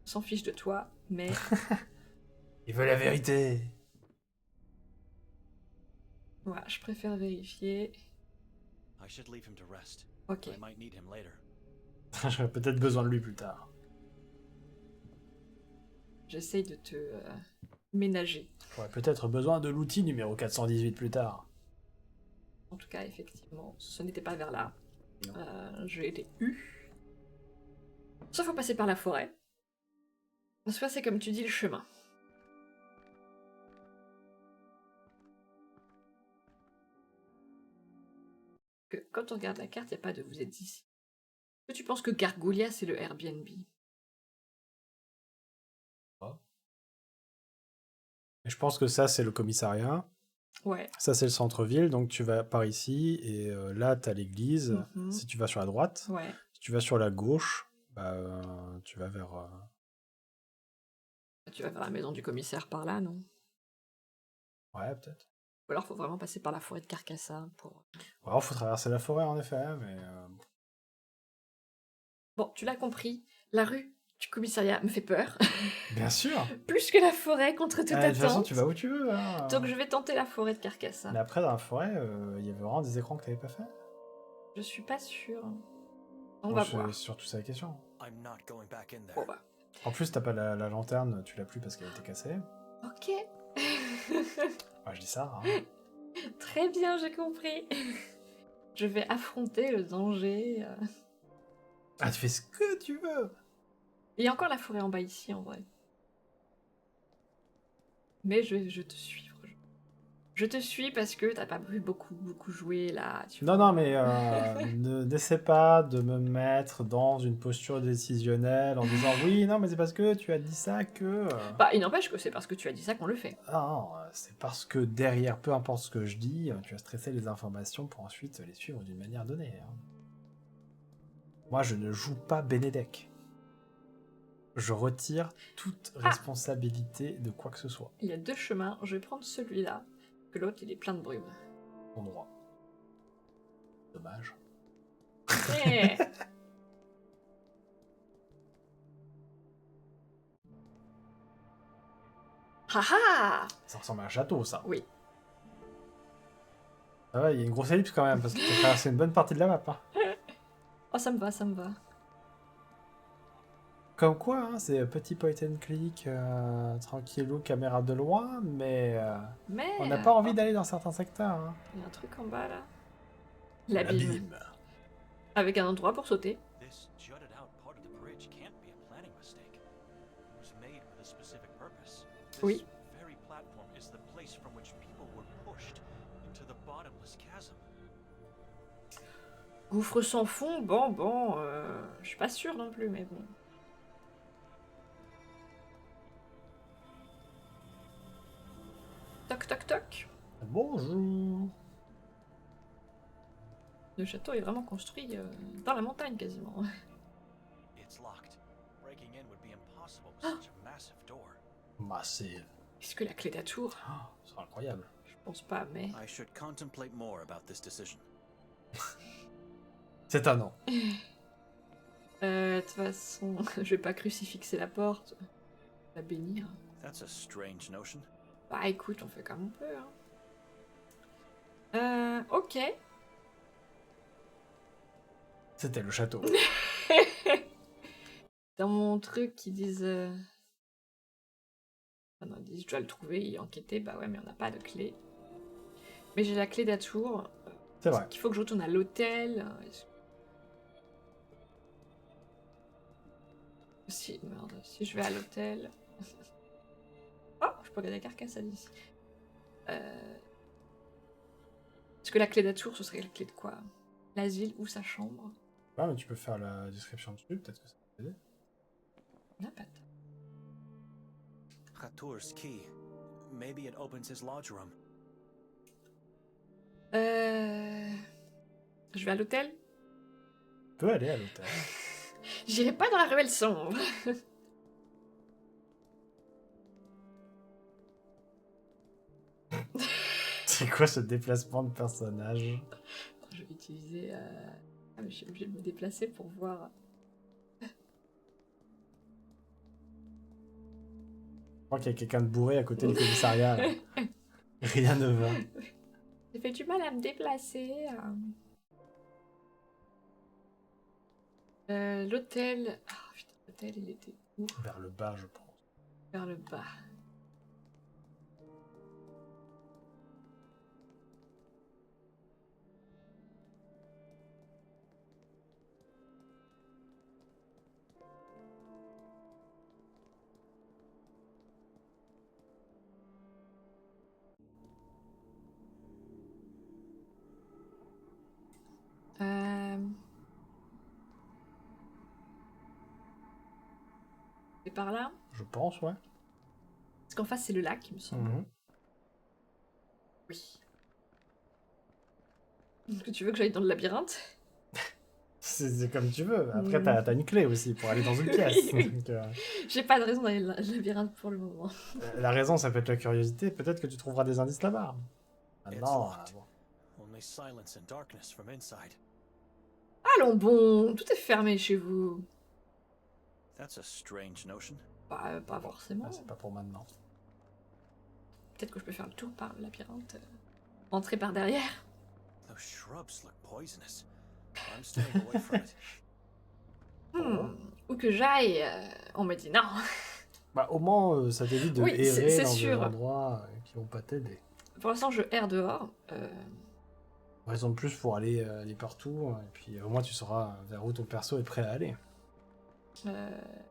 [SPEAKER 2] s'en fiche de toi, mais...
[SPEAKER 1] Il veut la vérité.
[SPEAKER 2] Ouais, je préfère vérifier.
[SPEAKER 3] I should leave him to rest.
[SPEAKER 2] Ok.
[SPEAKER 3] I might need him later.
[SPEAKER 1] J'aurais peut-être besoin de lui plus tard.
[SPEAKER 2] J'essaye de te ménager.
[SPEAKER 1] J'aurais peut-être besoin de l'outil numéro 418 plus tard.
[SPEAKER 2] En tout cas, effectivement, ce n'était pas vers là. Je l'ai eu. Sauf faut passer par la forêt. Soit c'est comme tu dis le chemin. Que quand on regarde la carte, il n'y a pas de vous êtes ici. Est-ce que tu penses que Gargoulia c'est le Airbnb?
[SPEAKER 1] Et je pense que ça c'est le commissariat.
[SPEAKER 2] Ouais.
[SPEAKER 1] Ça c'est le centre-ville, donc tu vas par ici et là t'as l'église. Si tu vas sur la droite,
[SPEAKER 2] ouais.
[SPEAKER 1] Si tu vas sur la gauche, tu vas vers.
[SPEAKER 2] Tu vas vers la maison du commissaire par là, non?
[SPEAKER 1] Ouais, peut-être.
[SPEAKER 2] Ou alors faut vraiment passer par la forêt de Carcassa pour.
[SPEAKER 1] Ou alors faut traverser la forêt en effet, mais.
[SPEAKER 2] Bon, tu l'as compris, la rue du commissariat me fait peur.
[SPEAKER 1] Bien sûr.
[SPEAKER 2] Plus que la forêt contre toute attente.
[SPEAKER 1] De toute façon, tu vas où tu veux. Hein.
[SPEAKER 2] Donc je vais tenter la forêt de Carcassa.
[SPEAKER 1] Mais après, dans la forêt, il y avait vraiment des écrans que t'avais pas fait?
[SPEAKER 2] Je suis pas sûre. On va voir.
[SPEAKER 1] C'est surtout ça la question.
[SPEAKER 3] I'm not going back in there.
[SPEAKER 2] Bon bah.
[SPEAKER 1] En plus, t'as pas la lanterne, tu l'as plus parce qu'elle a été cassée.
[SPEAKER 2] Ok.
[SPEAKER 1] Ouais, je dis ça. Hein.
[SPEAKER 2] Très bien, j'ai compris. Je vais affronter le danger.
[SPEAKER 1] Ah, tu fais ce que tu veux.
[SPEAKER 2] Il y a encore la forêt en bas ici, en vrai. Mais je te suis. Je te suis parce que t'as pas pu beaucoup jouer là.
[SPEAKER 1] Non, mais n'essaie pas de me mettre dans une posture décisionnelle en disant oui, non, mais c'est parce que tu as dit ça que.
[SPEAKER 2] Bah, il n'empêche que c'est parce que tu as dit ça qu'on le fait.
[SPEAKER 1] Ah non, c'est parce que derrière, peu importe ce que je dis, tu as stressé les informations pour ensuite les suivre d'une manière donnée. Hein. Moi, je ne joue pas Benedek. Je retire toute responsabilité de quoi que ce soit.
[SPEAKER 2] Il y a 2 chemins, je vais prendre celui-là, que l'autre il est plein de brume.
[SPEAKER 1] Ton droit. Dommage.
[SPEAKER 2] Hey. Haha.
[SPEAKER 1] Ça ressemble à un château, ça.
[SPEAKER 2] Oui.
[SPEAKER 1] Ça va, il y a une grosse ellipse quand même, parce que tu as traversé une bonne partie de la map. Hein.
[SPEAKER 2] Oh, ça me va, ça me va.
[SPEAKER 1] Comme quoi, hein, c'est petit point and click, tranquillou, caméra de loin, mais on n'a pas envie d'aller dans certains secteurs. Hein.
[SPEAKER 2] Il y a un truc en bas là. L'abîme. Avec un endroit pour sauter.
[SPEAKER 3] This jutted out part of the bridge can't be a planning mistake. It was made with a specific purpose.
[SPEAKER 2] Oui.
[SPEAKER 3] This very platform is the place from which people were pushed into the bottomless chasm.
[SPEAKER 2] Gouffre sans fond, bon, je suis pas sûre non plus, mais bon. Toc toc toc.
[SPEAKER 1] Bonjour.
[SPEAKER 2] Le château est vraiment construit dans la montagne quasiment.
[SPEAKER 3] It's locked. Breaking in would be impossible with such a massive door.
[SPEAKER 1] Massive.
[SPEAKER 2] Est-ce que la clé d'atour?
[SPEAKER 1] C'est incroyable.
[SPEAKER 2] Je pense pas, mais...
[SPEAKER 3] I should contemplate more about this decision.
[SPEAKER 1] C'est un non.
[SPEAKER 2] De toute façon, je vais pas crucifixer la porte. La bénir.
[SPEAKER 3] That's a strange notion.
[SPEAKER 2] Bah écoute, on fait comme on peut. Hein. Ok.
[SPEAKER 1] C'était le château.
[SPEAKER 2] Dans mon truc, ils disent... Ah non, ils disent je dois le trouver et enquêter. Bah ouais, mais on n'a pas de clé. Mais j'ai la clé d'atour.
[SPEAKER 1] C'est vrai.
[SPEAKER 2] Il faut que je retourne à l'hôtel. Si, merde, si je vais à l'hôtel... Oh, je peux regarder la carcasse d'ici. Est-ce que la clé d'atour, ce serait la clé de quoi? L'asile ou sa chambre?
[SPEAKER 1] Ah, mais tu peux faire la description dessus, peut-être que ça peut t'aider.
[SPEAKER 2] La patte.
[SPEAKER 3] Khatur's key. Maybe it opens his lodge room.
[SPEAKER 2] Je vais à l'hôtel?
[SPEAKER 1] Tu peux aller à l'hôtel.
[SPEAKER 2] J'irai pas dans la ruelle sombre.
[SPEAKER 1] C'est quoi ce déplacement de personnage?
[SPEAKER 2] Je vais utiliser... Ah, mais je suis obligée de me déplacer pour voir...
[SPEAKER 1] Je crois qu'il y a quelqu'un de bourré à côté du commissariat. Là. Rien ne va.
[SPEAKER 2] J'ai fait du mal à me déplacer. L'hôtel... Ah putain, l'hôtel il était où?
[SPEAKER 1] Vers le bas, je pense.
[SPEAKER 2] Vers le bas. C'est par là?
[SPEAKER 1] Je pense, ouais.
[SPEAKER 2] Parce qu'en face, c'est le lac, il me semble. Oui. Est-ce que tu veux que j'aille dans le labyrinthe?
[SPEAKER 1] C'est comme tu veux. Après, t'as une clé aussi pour aller dans une pièce.
[SPEAKER 2] Oui.
[SPEAKER 1] Donc,
[SPEAKER 2] J'ai pas de raison d'aller dans le labyrinthe pour le moment.
[SPEAKER 1] la raison, ça peut être la curiosité. Peut-être que tu trouveras des indices là-bas. Ah
[SPEAKER 3] It's
[SPEAKER 1] non.
[SPEAKER 3] locked. Only silence and darkness from inside.
[SPEAKER 2] Allons bon, tout est fermé chez vous.
[SPEAKER 3] That's a strange notion.
[SPEAKER 2] Bah, pas forcément.
[SPEAKER 1] Ah, c'est pas pour maintenant.
[SPEAKER 2] Peut-être que je peux faire le tour par le labyrinthe. Entrer par derrière.
[SPEAKER 3] Those shrubs look poisonous. I'm staying away from it.
[SPEAKER 2] Où que j'aille, on me dit non.
[SPEAKER 1] Bah, au moins, ça t'évite de
[SPEAKER 2] Oui, c'est
[SPEAKER 1] errer dans
[SPEAKER 2] sûr.
[SPEAKER 1] des endroits qui vont pas t'aider.
[SPEAKER 2] Pour l'instant, je erre dehors.
[SPEAKER 1] Raison de plus pour aller partout. Et puis, au moins, tu sauras vers où ton perso est prêt à aller.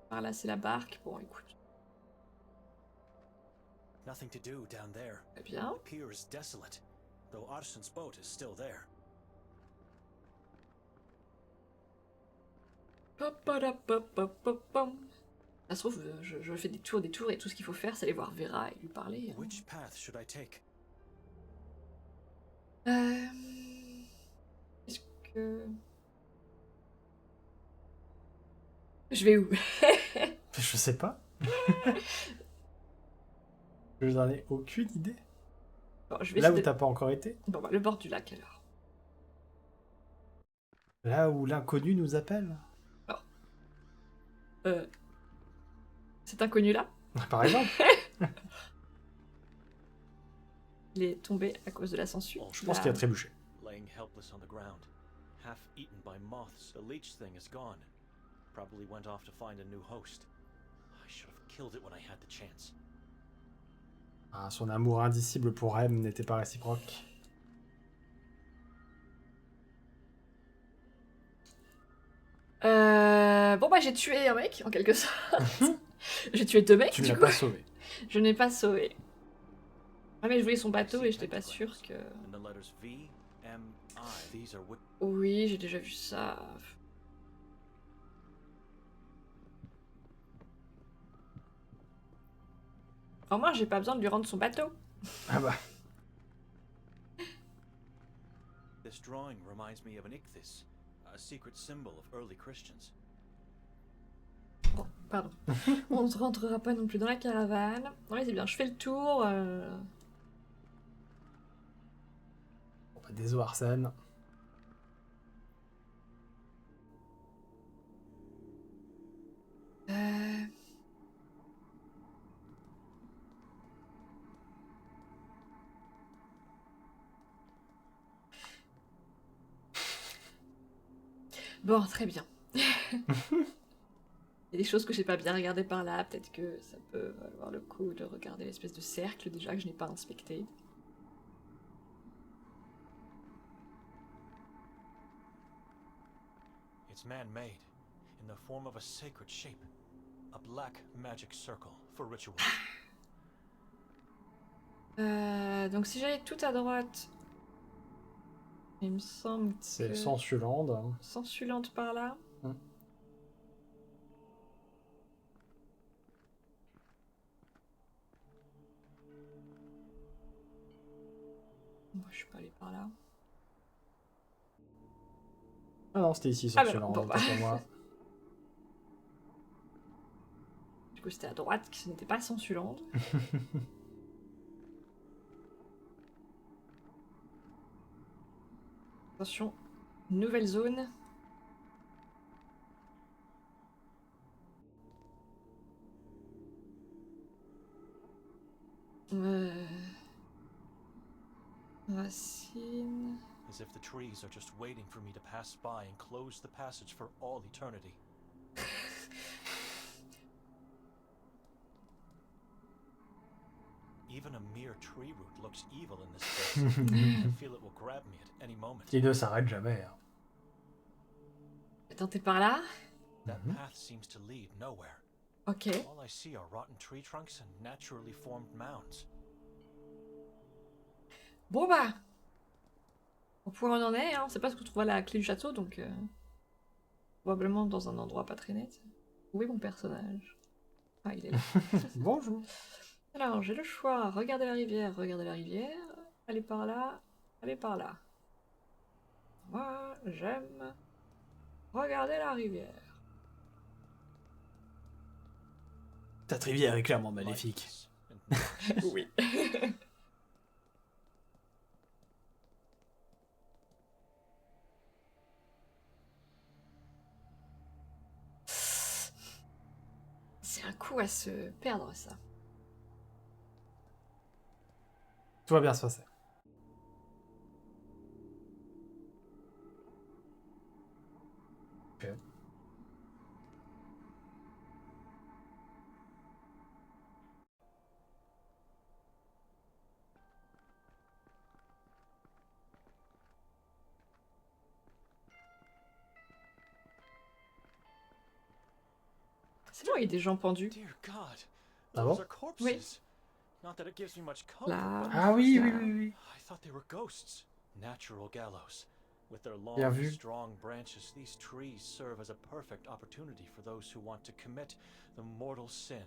[SPEAKER 2] Par là, c'est la barque. Bon, écoute.
[SPEAKER 3] Nothing to do down there.
[SPEAKER 2] Très bien.
[SPEAKER 3] The pier is desolate, though Arson's boat is still there.
[SPEAKER 2] Ça se trouve, je fais des tours, et tout ce qu'il faut faire, c'est aller voir Vera et lui parler.
[SPEAKER 3] Which path should I take?
[SPEAKER 2] Est-ce que... Je vais où?
[SPEAKER 1] Je sais pas. Je n'en ai aucune idée.
[SPEAKER 2] Bon, je vais
[SPEAKER 1] Là où
[SPEAKER 2] essayer
[SPEAKER 1] t'as pas encore été?
[SPEAKER 2] Bon, bah, le bord du lac, alors.
[SPEAKER 1] Là où l'inconnu nous appelle?
[SPEAKER 2] Cet inconnu-là,
[SPEAKER 1] Par exemple.
[SPEAKER 2] il est tombé à cause de la censure.
[SPEAKER 1] Je pense qu'il a trébuché.
[SPEAKER 3] Laying helpless on the ground, half eaten by moths, the leech thing is gone. Probably went off to find a new host. I should have killed it when I had the chance.
[SPEAKER 1] Ah, son amour indicible pour M n'était pas réciproque.
[SPEAKER 2] Bon bah j'ai tué un mec, en quelque sorte. J'ai tué 2 mecs,
[SPEAKER 1] Tu ne
[SPEAKER 2] du
[SPEAKER 1] l'as
[SPEAKER 2] coup.
[SPEAKER 1] pas sauvé.
[SPEAKER 2] Je n'ai pas sauvé. Ah mais je voulais son bateau et j'étais pas sûre que...
[SPEAKER 3] And the letters V, M, I. These are what...
[SPEAKER 2] Oui, j'ai déjà vu ça. Au moins, j'ai pas besoin de lui rendre son bateau.
[SPEAKER 1] Ah bah.
[SPEAKER 3] This drawing reminds me of an ichthys, a secret symbol of early Christians.
[SPEAKER 2] Bon, pardon. On ne rentrera pas non plus dans la caravane. Non mais c'est bien, je fais le tour.
[SPEAKER 1] Bon, bah, des Arsène.
[SPEAKER 2] Bon, très bien. Il y a des choses que j'ai pas bien regardées par là. Peut-être que ça peut valoir le coup de regarder l'espèce de cercle déjà que je n'ai pas inspecté.
[SPEAKER 3] It's man-made, in the form of a sacred shape. A black magic circle for rituals.
[SPEAKER 2] Donc si j'allais tout à droite, il me semble que...
[SPEAKER 1] C'est Sensulande.
[SPEAKER 2] Sensulante par là. Moi, je suis pas allée par là.
[SPEAKER 1] Ah non, c'était ici,
[SPEAKER 2] Ah bah,
[SPEAKER 1] Sensulande.
[SPEAKER 2] bon, bah.
[SPEAKER 1] Pour moi.
[SPEAKER 2] Du coup, c'était à droite, que ce n'était pas Sensulande. Attention, nouvelle zone. Racine.
[SPEAKER 3] As if the trees are just waiting for me to pass by and close the passage for all eternity. Even a mere tree root looks evil in this place. I feel it will grab me at any moment.
[SPEAKER 1] Il ne s'arrête jamais. Hein.
[SPEAKER 2] Attends, t'es par là?
[SPEAKER 3] That path seems to lead nowhere.
[SPEAKER 2] Ok.
[SPEAKER 3] All I see are rotten tree trunks and naturally formed mounds.
[SPEAKER 2] Bon bah, au point où on en est, hein, on sait pas ce qu'on trouve à la clé du château, donc probablement dans un endroit pas très net. Où est mon personnage? Ah, il est là.
[SPEAKER 1] Bonjour.
[SPEAKER 2] Alors, j'ai le choix, regarder la rivière, aller par là, aller par là. Moi, j'aime regarder la rivière.
[SPEAKER 1] Cette rivière est clairement maléfique.
[SPEAKER 2] Oui. C'est un coup à se perdre, ça.
[SPEAKER 1] Tout va bien se passer. Ok.
[SPEAKER 2] C'est bon, il y a des gens pendus.
[SPEAKER 3] Dear God,
[SPEAKER 1] Ah
[SPEAKER 3] those
[SPEAKER 1] bon?
[SPEAKER 3] are corpses.
[SPEAKER 2] Oui.
[SPEAKER 3] Not that it gives me much comfort,
[SPEAKER 2] Là.
[SPEAKER 3] but
[SPEAKER 1] Ah oui, oui, oui, oui.
[SPEAKER 3] I thought they were ghosts. Natural gallows. With their long,
[SPEAKER 1] Bien vu.
[SPEAKER 3] strong branches, these trees serve as a perfect opportunity for those who want to commit the mortal sin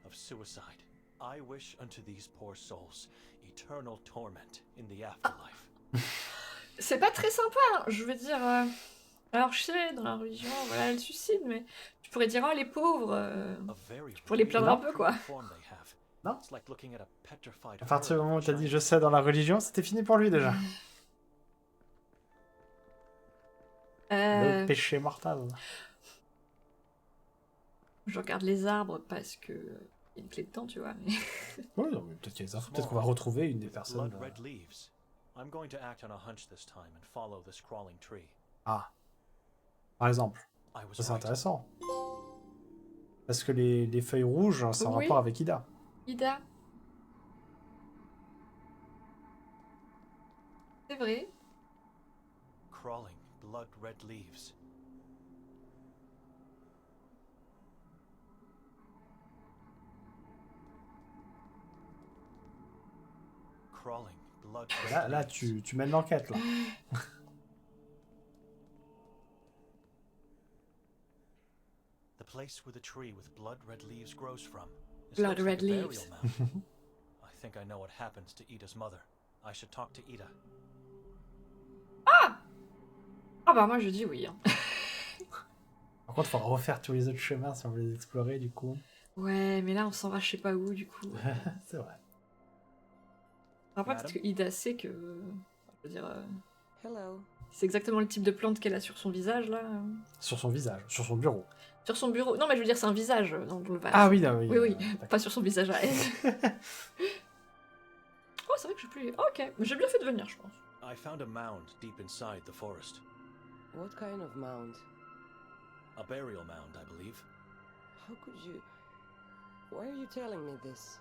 [SPEAKER 3] of suicide. I wish unto these poor souls eternal torment in the afterlife.
[SPEAKER 2] C'est pas très sympa, hein. Je veux dire. Alors, je sais, dans la religion, voilà, le suicide, mais tu pourrais dire, oh, les pauvres. Tu pourrais les plaindre un peu, quoi.
[SPEAKER 1] Non.
[SPEAKER 3] It's like looking at a petrified
[SPEAKER 1] À partir du
[SPEAKER 3] herd
[SPEAKER 1] moment où
[SPEAKER 3] of
[SPEAKER 1] t'as dit
[SPEAKER 3] giants.
[SPEAKER 1] je sais dans la religion, c'était fini pour lui déjà. Le péché mortel.
[SPEAKER 2] Je regarde les arbres parce que. Il y a une clé dedans, tu vois. Mais...
[SPEAKER 1] Oui, non, mais peut-être qu'il y a des infos. Peut-être qu'on va retrouver une des personnes.
[SPEAKER 3] Blood red leaves. I'm going to act on a hunch this time and follow this crawling tree.
[SPEAKER 1] Ah. Par exemple.
[SPEAKER 3] I was
[SPEAKER 1] Ça, c'est
[SPEAKER 3] right.
[SPEAKER 1] intéressant. Parce que les feuilles rouges, c'est en
[SPEAKER 2] Oui.
[SPEAKER 1] rapport avec Ida.
[SPEAKER 2] Ida. C'est vrai.
[SPEAKER 3] Crawling blood red leaves. Crawling blood red
[SPEAKER 1] Là,
[SPEAKER 3] leaves.
[SPEAKER 1] tu mènes l'enquête, là.
[SPEAKER 3] The place where the tree with blood red leaves grows from. This
[SPEAKER 2] Blood
[SPEAKER 3] looks like
[SPEAKER 2] red
[SPEAKER 3] a burial
[SPEAKER 2] leaves.
[SPEAKER 3] mound. I think I know what happens to Ida's mother. I should talk to Ida.
[SPEAKER 2] Ah bah moi je dis oui. Hein.
[SPEAKER 1] Par contre, il faudra refaire tous les autres chemins si on veut les explorer, du coup.
[SPEAKER 2] Ouais, mais là on s'en va je sais pas où du coup.
[SPEAKER 1] C'est vrai.
[SPEAKER 2] Après peut-être que Ida sait que... Je veux dire...
[SPEAKER 6] Hello.
[SPEAKER 2] C'est exactement le type de plante qu'elle a sur son visage là.
[SPEAKER 1] Sur son visage, sur son bureau.
[SPEAKER 2] Sur son bureau. Non mais je veux dire c'est un visage dans le vase.
[SPEAKER 1] Ah oui, non, oui.
[SPEAKER 2] Oui, oui.
[SPEAKER 1] d'accord.
[SPEAKER 2] Pas sur son visage à elle. Oh c'est vrai que je suis plus... Ok, mais j'ai bien fait de venir je pense.
[SPEAKER 3] I found a mound deep inside the forest.
[SPEAKER 6] What kind of mound?
[SPEAKER 3] A burial mound, I believe.
[SPEAKER 6] How could you... Why are you telling me this?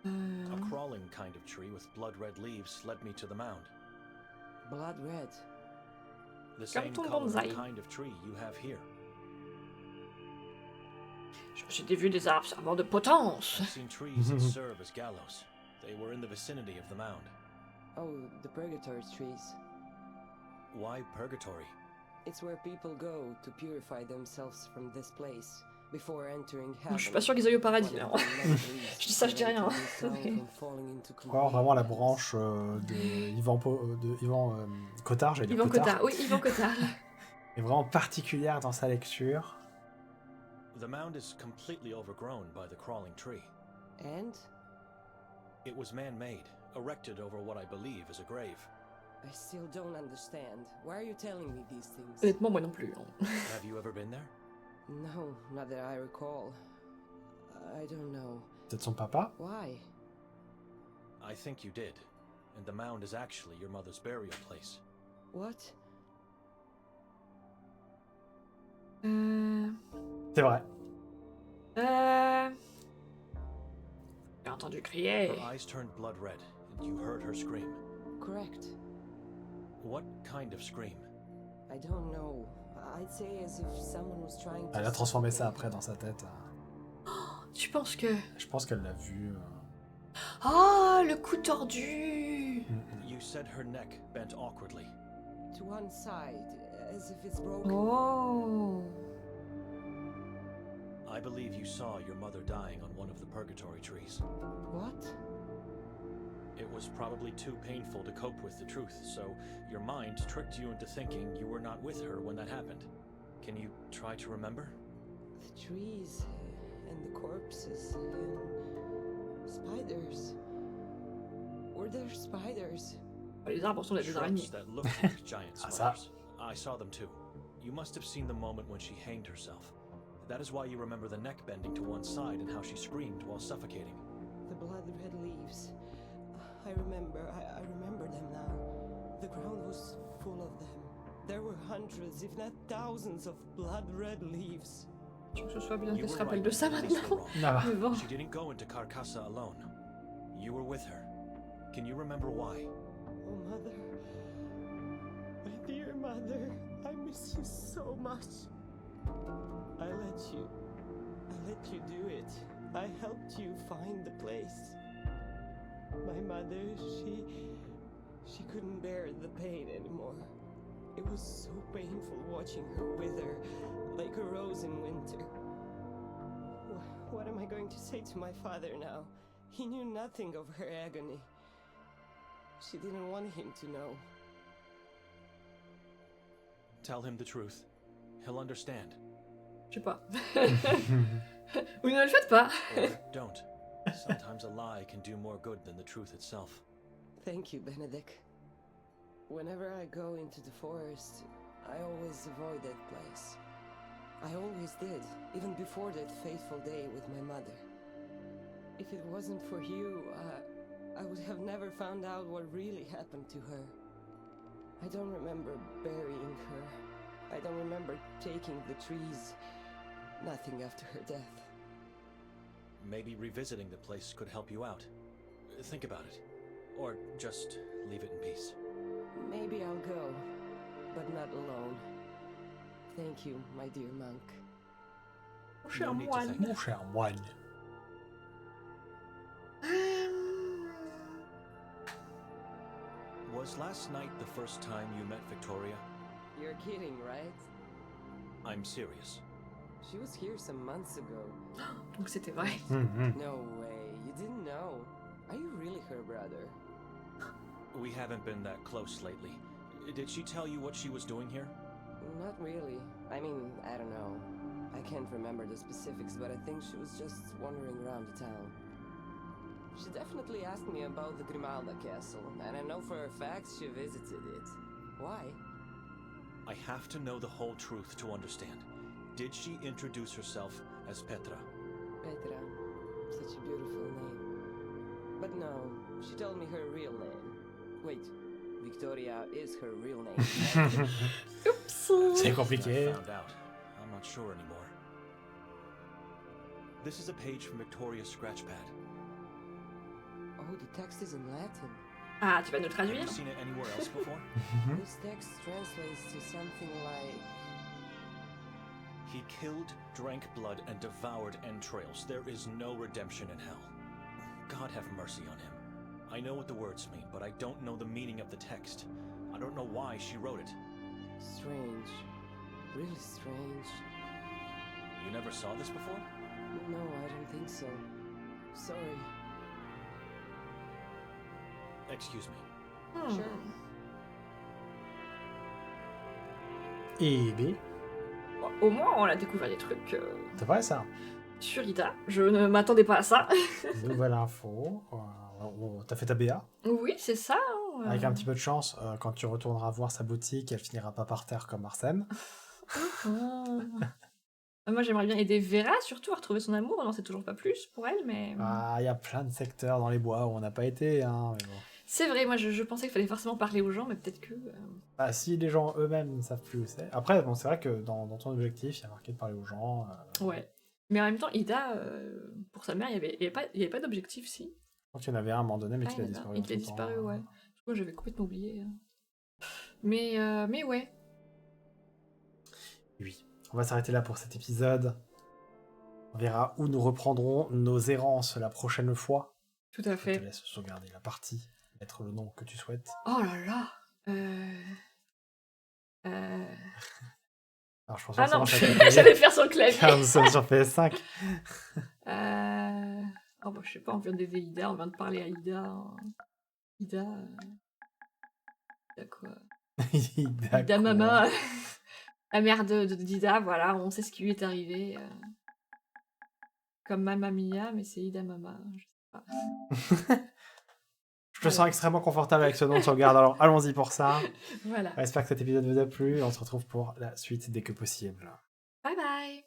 [SPEAKER 3] A crawling kind of tree with blood red leaves led me to the mound.
[SPEAKER 6] Blood red.
[SPEAKER 3] The same
[SPEAKER 2] ton
[SPEAKER 3] color
[SPEAKER 2] bonsaï.
[SPEAKER 3] and kind of tree you have here.
[SPEAKER 2] J'ai vu des arbres servant de potence.
[SPEAKER 3] I've seen trees that serve as gallows. They were in the vicinity of the mound.
[SPEAKER 6] Oh, the purgatory trees.
[SPEAKER 3] Why purgatory?
[SPEAKER 6] It's where people go to purify themselves from this place before entering heaven.
[SPEAKER 2] Je suis pas sûre qu'ils aillent au paradis là. Je dis ça, je dis rien.
[SPEAKER 1] Encore vraiment la branche de Yvan, Kotar, j'allais dire
[SPEAKER 2] Yvan
[SPEAKER 1] Kotar,
[SPEAKER 2] Kotar, oui, Yvan Kotar.
[SPEAKER 1] est vraiment particulière dans sa lecture.
[SPEAKER 3] The mound is completely overgrown by the crawling tree.
[SPEAKER 6] And?
[SPEAKER 3] It was man-made, erected over what I believe is a grave.
[SPEAKER 6] I still don't understand. Why are you telling me these things?
[SPEAKER 2] Honnêtement, moi non plus. Hein.
[SPEAKER 3] Have you ever been there?
[SPEAKER 6] No, not that I recall. I don't know.
[SPEAKER 1] Peut-être son papa.
[SPEAKER 6] Why?
[SPEAKER 3] I think you did. And the mound is actually your mother's burial place.
[SPEAKER 6] What?
[SPEAKER 1] C'est vrai.
[SPEAKER 2] J'ai entendu crier.
[SPEAKER 3] Her eyes turned blood red, and you heard her scream.
[SPEAKER 6] Correct.
[SPEAKER 3] What kind of scream?
[SPEAKER 6] I don't know. I'd say as if someone was trying to...
[SPEAKER 1] Elle a transformé ça après dans sa tête.
[SPEAKER 2] Tu penses que...
[SPEAKER 1] Je pense qu'elle l'a vu.
[SPEAKER 2] Ah, le cou tordu.
[SPEAKER 3] You said her neck bent awkwardly.
[SPEAKER 6] To one side, as if it's broken.
[SPEAKER 2] Oh.
[SPEAKER 3] I believe you saw your mother dying on one of the purgatory trees.
[SPEAKER 6] What?
[SPEAKER 3] It was probably too painful to cope with the truth, so your mind tricked you into thinking you were not with her when that happened. Can you try to remember?
[SPEAKER 6] The trees, and the corpses, and spiders. Were there spiders?
[SPEAKER 2] Les arbres sont des araignées.
[SPEAKER 3] Shrubs that looked like giant
[SPEAKER 1] Ah, ça.
[SPEAKER 3] spiders. I saw them too. You must have seen the moment when she hanged herself. That is why you remember the neck bending to one side and how she screamed while suffocating.
[SPEAKER 6] The blood red leaves. I remember them now. The ground was full of them. There were hundreds, if not thousands, of blood red leaves.
[SPEAKER 2] Je veux que ce soit bien
[SPEAKER 3] You
[SPEAKER 2] qu'elle se
[SPEAKER 3] were
[SPEAKER 2] rappelle
[SPEAKER 3] right,
[SPEAKER 2] de ça
[SPEAKER 3] the police were
[SPEAKER 2] maintenant.
[SPEAKER 3] wrong.
[SPEAKER 1] Ah,
[SPEAKER 2] Mais bon.
[SPEAKER 3] She didn't go into Carcassa alone. You were with her. Can you remember why?
[SPEAKER 6] Oh, Mother. My dear Mother. I miss you so much. I let you do it. I helped you find the place. My mother, she couldn't bear the pain anymore. It was so painful watching her wither like a rose in winter. What am I going to say to my father now? He knew nothing of her agony. She didn't want him to know.
[SPEAKER 3] Tell him the truth. He'll understand.
[SPEAKER 2] Je sais pas. Ou ne le faites pas.
[SPEAKER 3] Or don't. Sometimes a lie can do more good than the truth itself.
[SPEAKER 6] Thank you, Benedict. Whenever I go into the forest, I always avoid that place. I always did, even before that fateful day with my mother. If it wasn't for you, I would have never found out what really happened to her. I don't remember burying her. I don't remember taking the trees. Nothing after her death.
[SPEAKER 3] Maybe revisiting the place could help you out. Think about it. Or just leave it in peace.
[SPEAKER 6] Maybe I'll go, but not alone. Thank you, my dear monk.
[SPEAKER 2] Mon cher
[SPEAKER 3] No need to
[SPEAKER 2] moine.
[SPEAKER 3] thank
[SPEAKER 1] Mon cher moine.
[SPEAKER 3] Was last night the first time you met Victoria?
[SPEAKER 6] You're kidding, right?
[SPEAKER 3] I'm serious.
[SPEAKER 6] She was here some months ago.
[SPEAKER 2] Donc c'était vrai.
[SPEAKER 6] No way, you didn't know. Are you really her brother?
[SPEAKER 3] We haven't been that close lately. Did she tell you what she was doing here?
[SPEAKER 6] Not really. I mean, I don't know. I can't remember the specifics, but I think she was just wandering around the town. She definitely asked me about the Grimalda castle, and I know for a fact she visited it. Why?
[SPEAKER 3] I have to know the whole truth to understand. Did she introduce herself as Petra?
[SPEAKER 6] Petra. Such a beautiful name. But no, she told me her real name. Wait, Victoria is her real name. Right?
[SPEAKER 2] Oups.
[SPEAKER 1] C'est
[SPEAKER 3] I
[SPEAKER 1] compliqué.
[SPEAKER 3] found out. I'm not sure anymore. This is a page from Victoria's scratchpad.
[SPEAKER 6] Oh, the text is in Latin.
[SPEAKER 2] Ah, tu vas nous le
[SPEAKER 3] Have
[SPEAKER 2] traduire?
[SPEAKER 3] you seen it anywhere else before?
[SPEAKER 6] This text translates to something like...
[SPEAKER 3] He killed, drank blood, and devoured entrails. There is no redemption in hell. God have mercy on him. I know what the words mean, but I don't know the meaning of the text. I don't know why she wrote it.
[SPEAKER 6] Strange. Really strange.
[SPEAKER 3] You never saw this before?
[SPEAKER 6] No, I don't think so. Sorry.
[SPEAKER 3] Excuse me.
[SPEAKER 6] Sure.
[SPEAKER 1] Et B.
[SPEAKER 2] Bon, au moins, on a découvert des trucs
[SPEAKER 1] C'est vrai ça.
[SPEAKER 2] sur Ida. Je ne m'attendais pas à ça.
[SPEAKER 1] Nouvelle info. T'as fait ta BA.
[SPEAKER 2] Oui, c'est ça.
[SPEAKER 1] Avec un petit peu de chance, quand tu retourneras voir sa boutique, elle finira pas par terre comme Arsène.
[SPEAKER 2] Moi, j'aimerais bien aider Vera, surtout, à retrouver son amour. On n'en sait toujours pas plus pour elle, mais...
[SPEAKER 1] Ah, il y a plein de secteurs dans les bois où on n'a pas été, hein. Mais bon.
[SPEAKER 2] C'est vrai, moi, je pensais qu'il fallait forcément parler aux gens, mais peut-être que...
[SPEAKER 1] Bah, si les gens eux-mêmes ne savent plus où c'est. Après, bon, c'est vrai que dans ton objectif, il y a marqué de parler aux gens.
[SPEAKER 2] Ouais. Mais en même temps, Ida, pour sa mère, il y avait pas d'objectif, si.
[SPEAKER 1] Je pense qu'il y en avait un à un moment donné, mais qu'il a
[SPEAKER 2] il
[SPEAKER 1] disparu.
[SPEAKER 2] Il a
[SPEAKER 1] entre-temps.
[SPEAKER 2] disparu, ouais. Moi, j'avais complètement oublié. Mais ouais.
[SPEAKER 1] Oui. On va s'arrêter là pour cet épisode. On verra où nous reprendrons nos errances la prochaine fois.
[SPEAKER 2] Tout à
[SPEAKER 1] Je te
[SPEAKER 2] fait.
[SPEAKER 1] laisse sauvegarder la partie, mettre le nom que tu souhaites.
[SPEAKER 2] Oh là là.
[SPEAKER 1] Alors, je pense
[SPEAKER 2] Ah non,
[SPEAKER 1] forcément que
[SPEAKER 2] j'allais faire sur le clavier.
[SPEAKER 1] car nous sommes sur PS5.
[SPEAKER 2] Oh bah je sais pas, on vient d'aider Ida, on vient de parler à Ida. Ida quoi? Ida Mama. La mère de Ida, voilà, on sait ce qui lui est arrivé. Comme Mamma Mia, mais c'est Ida Mama, je sais pas.
[SPEAKER 1] Je me sens extrêmement confortable avec ce nom de sauvegarde, alors allons-y pour ça.
[SPEAKER 2] Voilà.
[SPEAKER 1] J'espère que cet épisode vous a plu. On se retrouve pour la suite dès que possible.
[SPEAKER 2] Bye bye.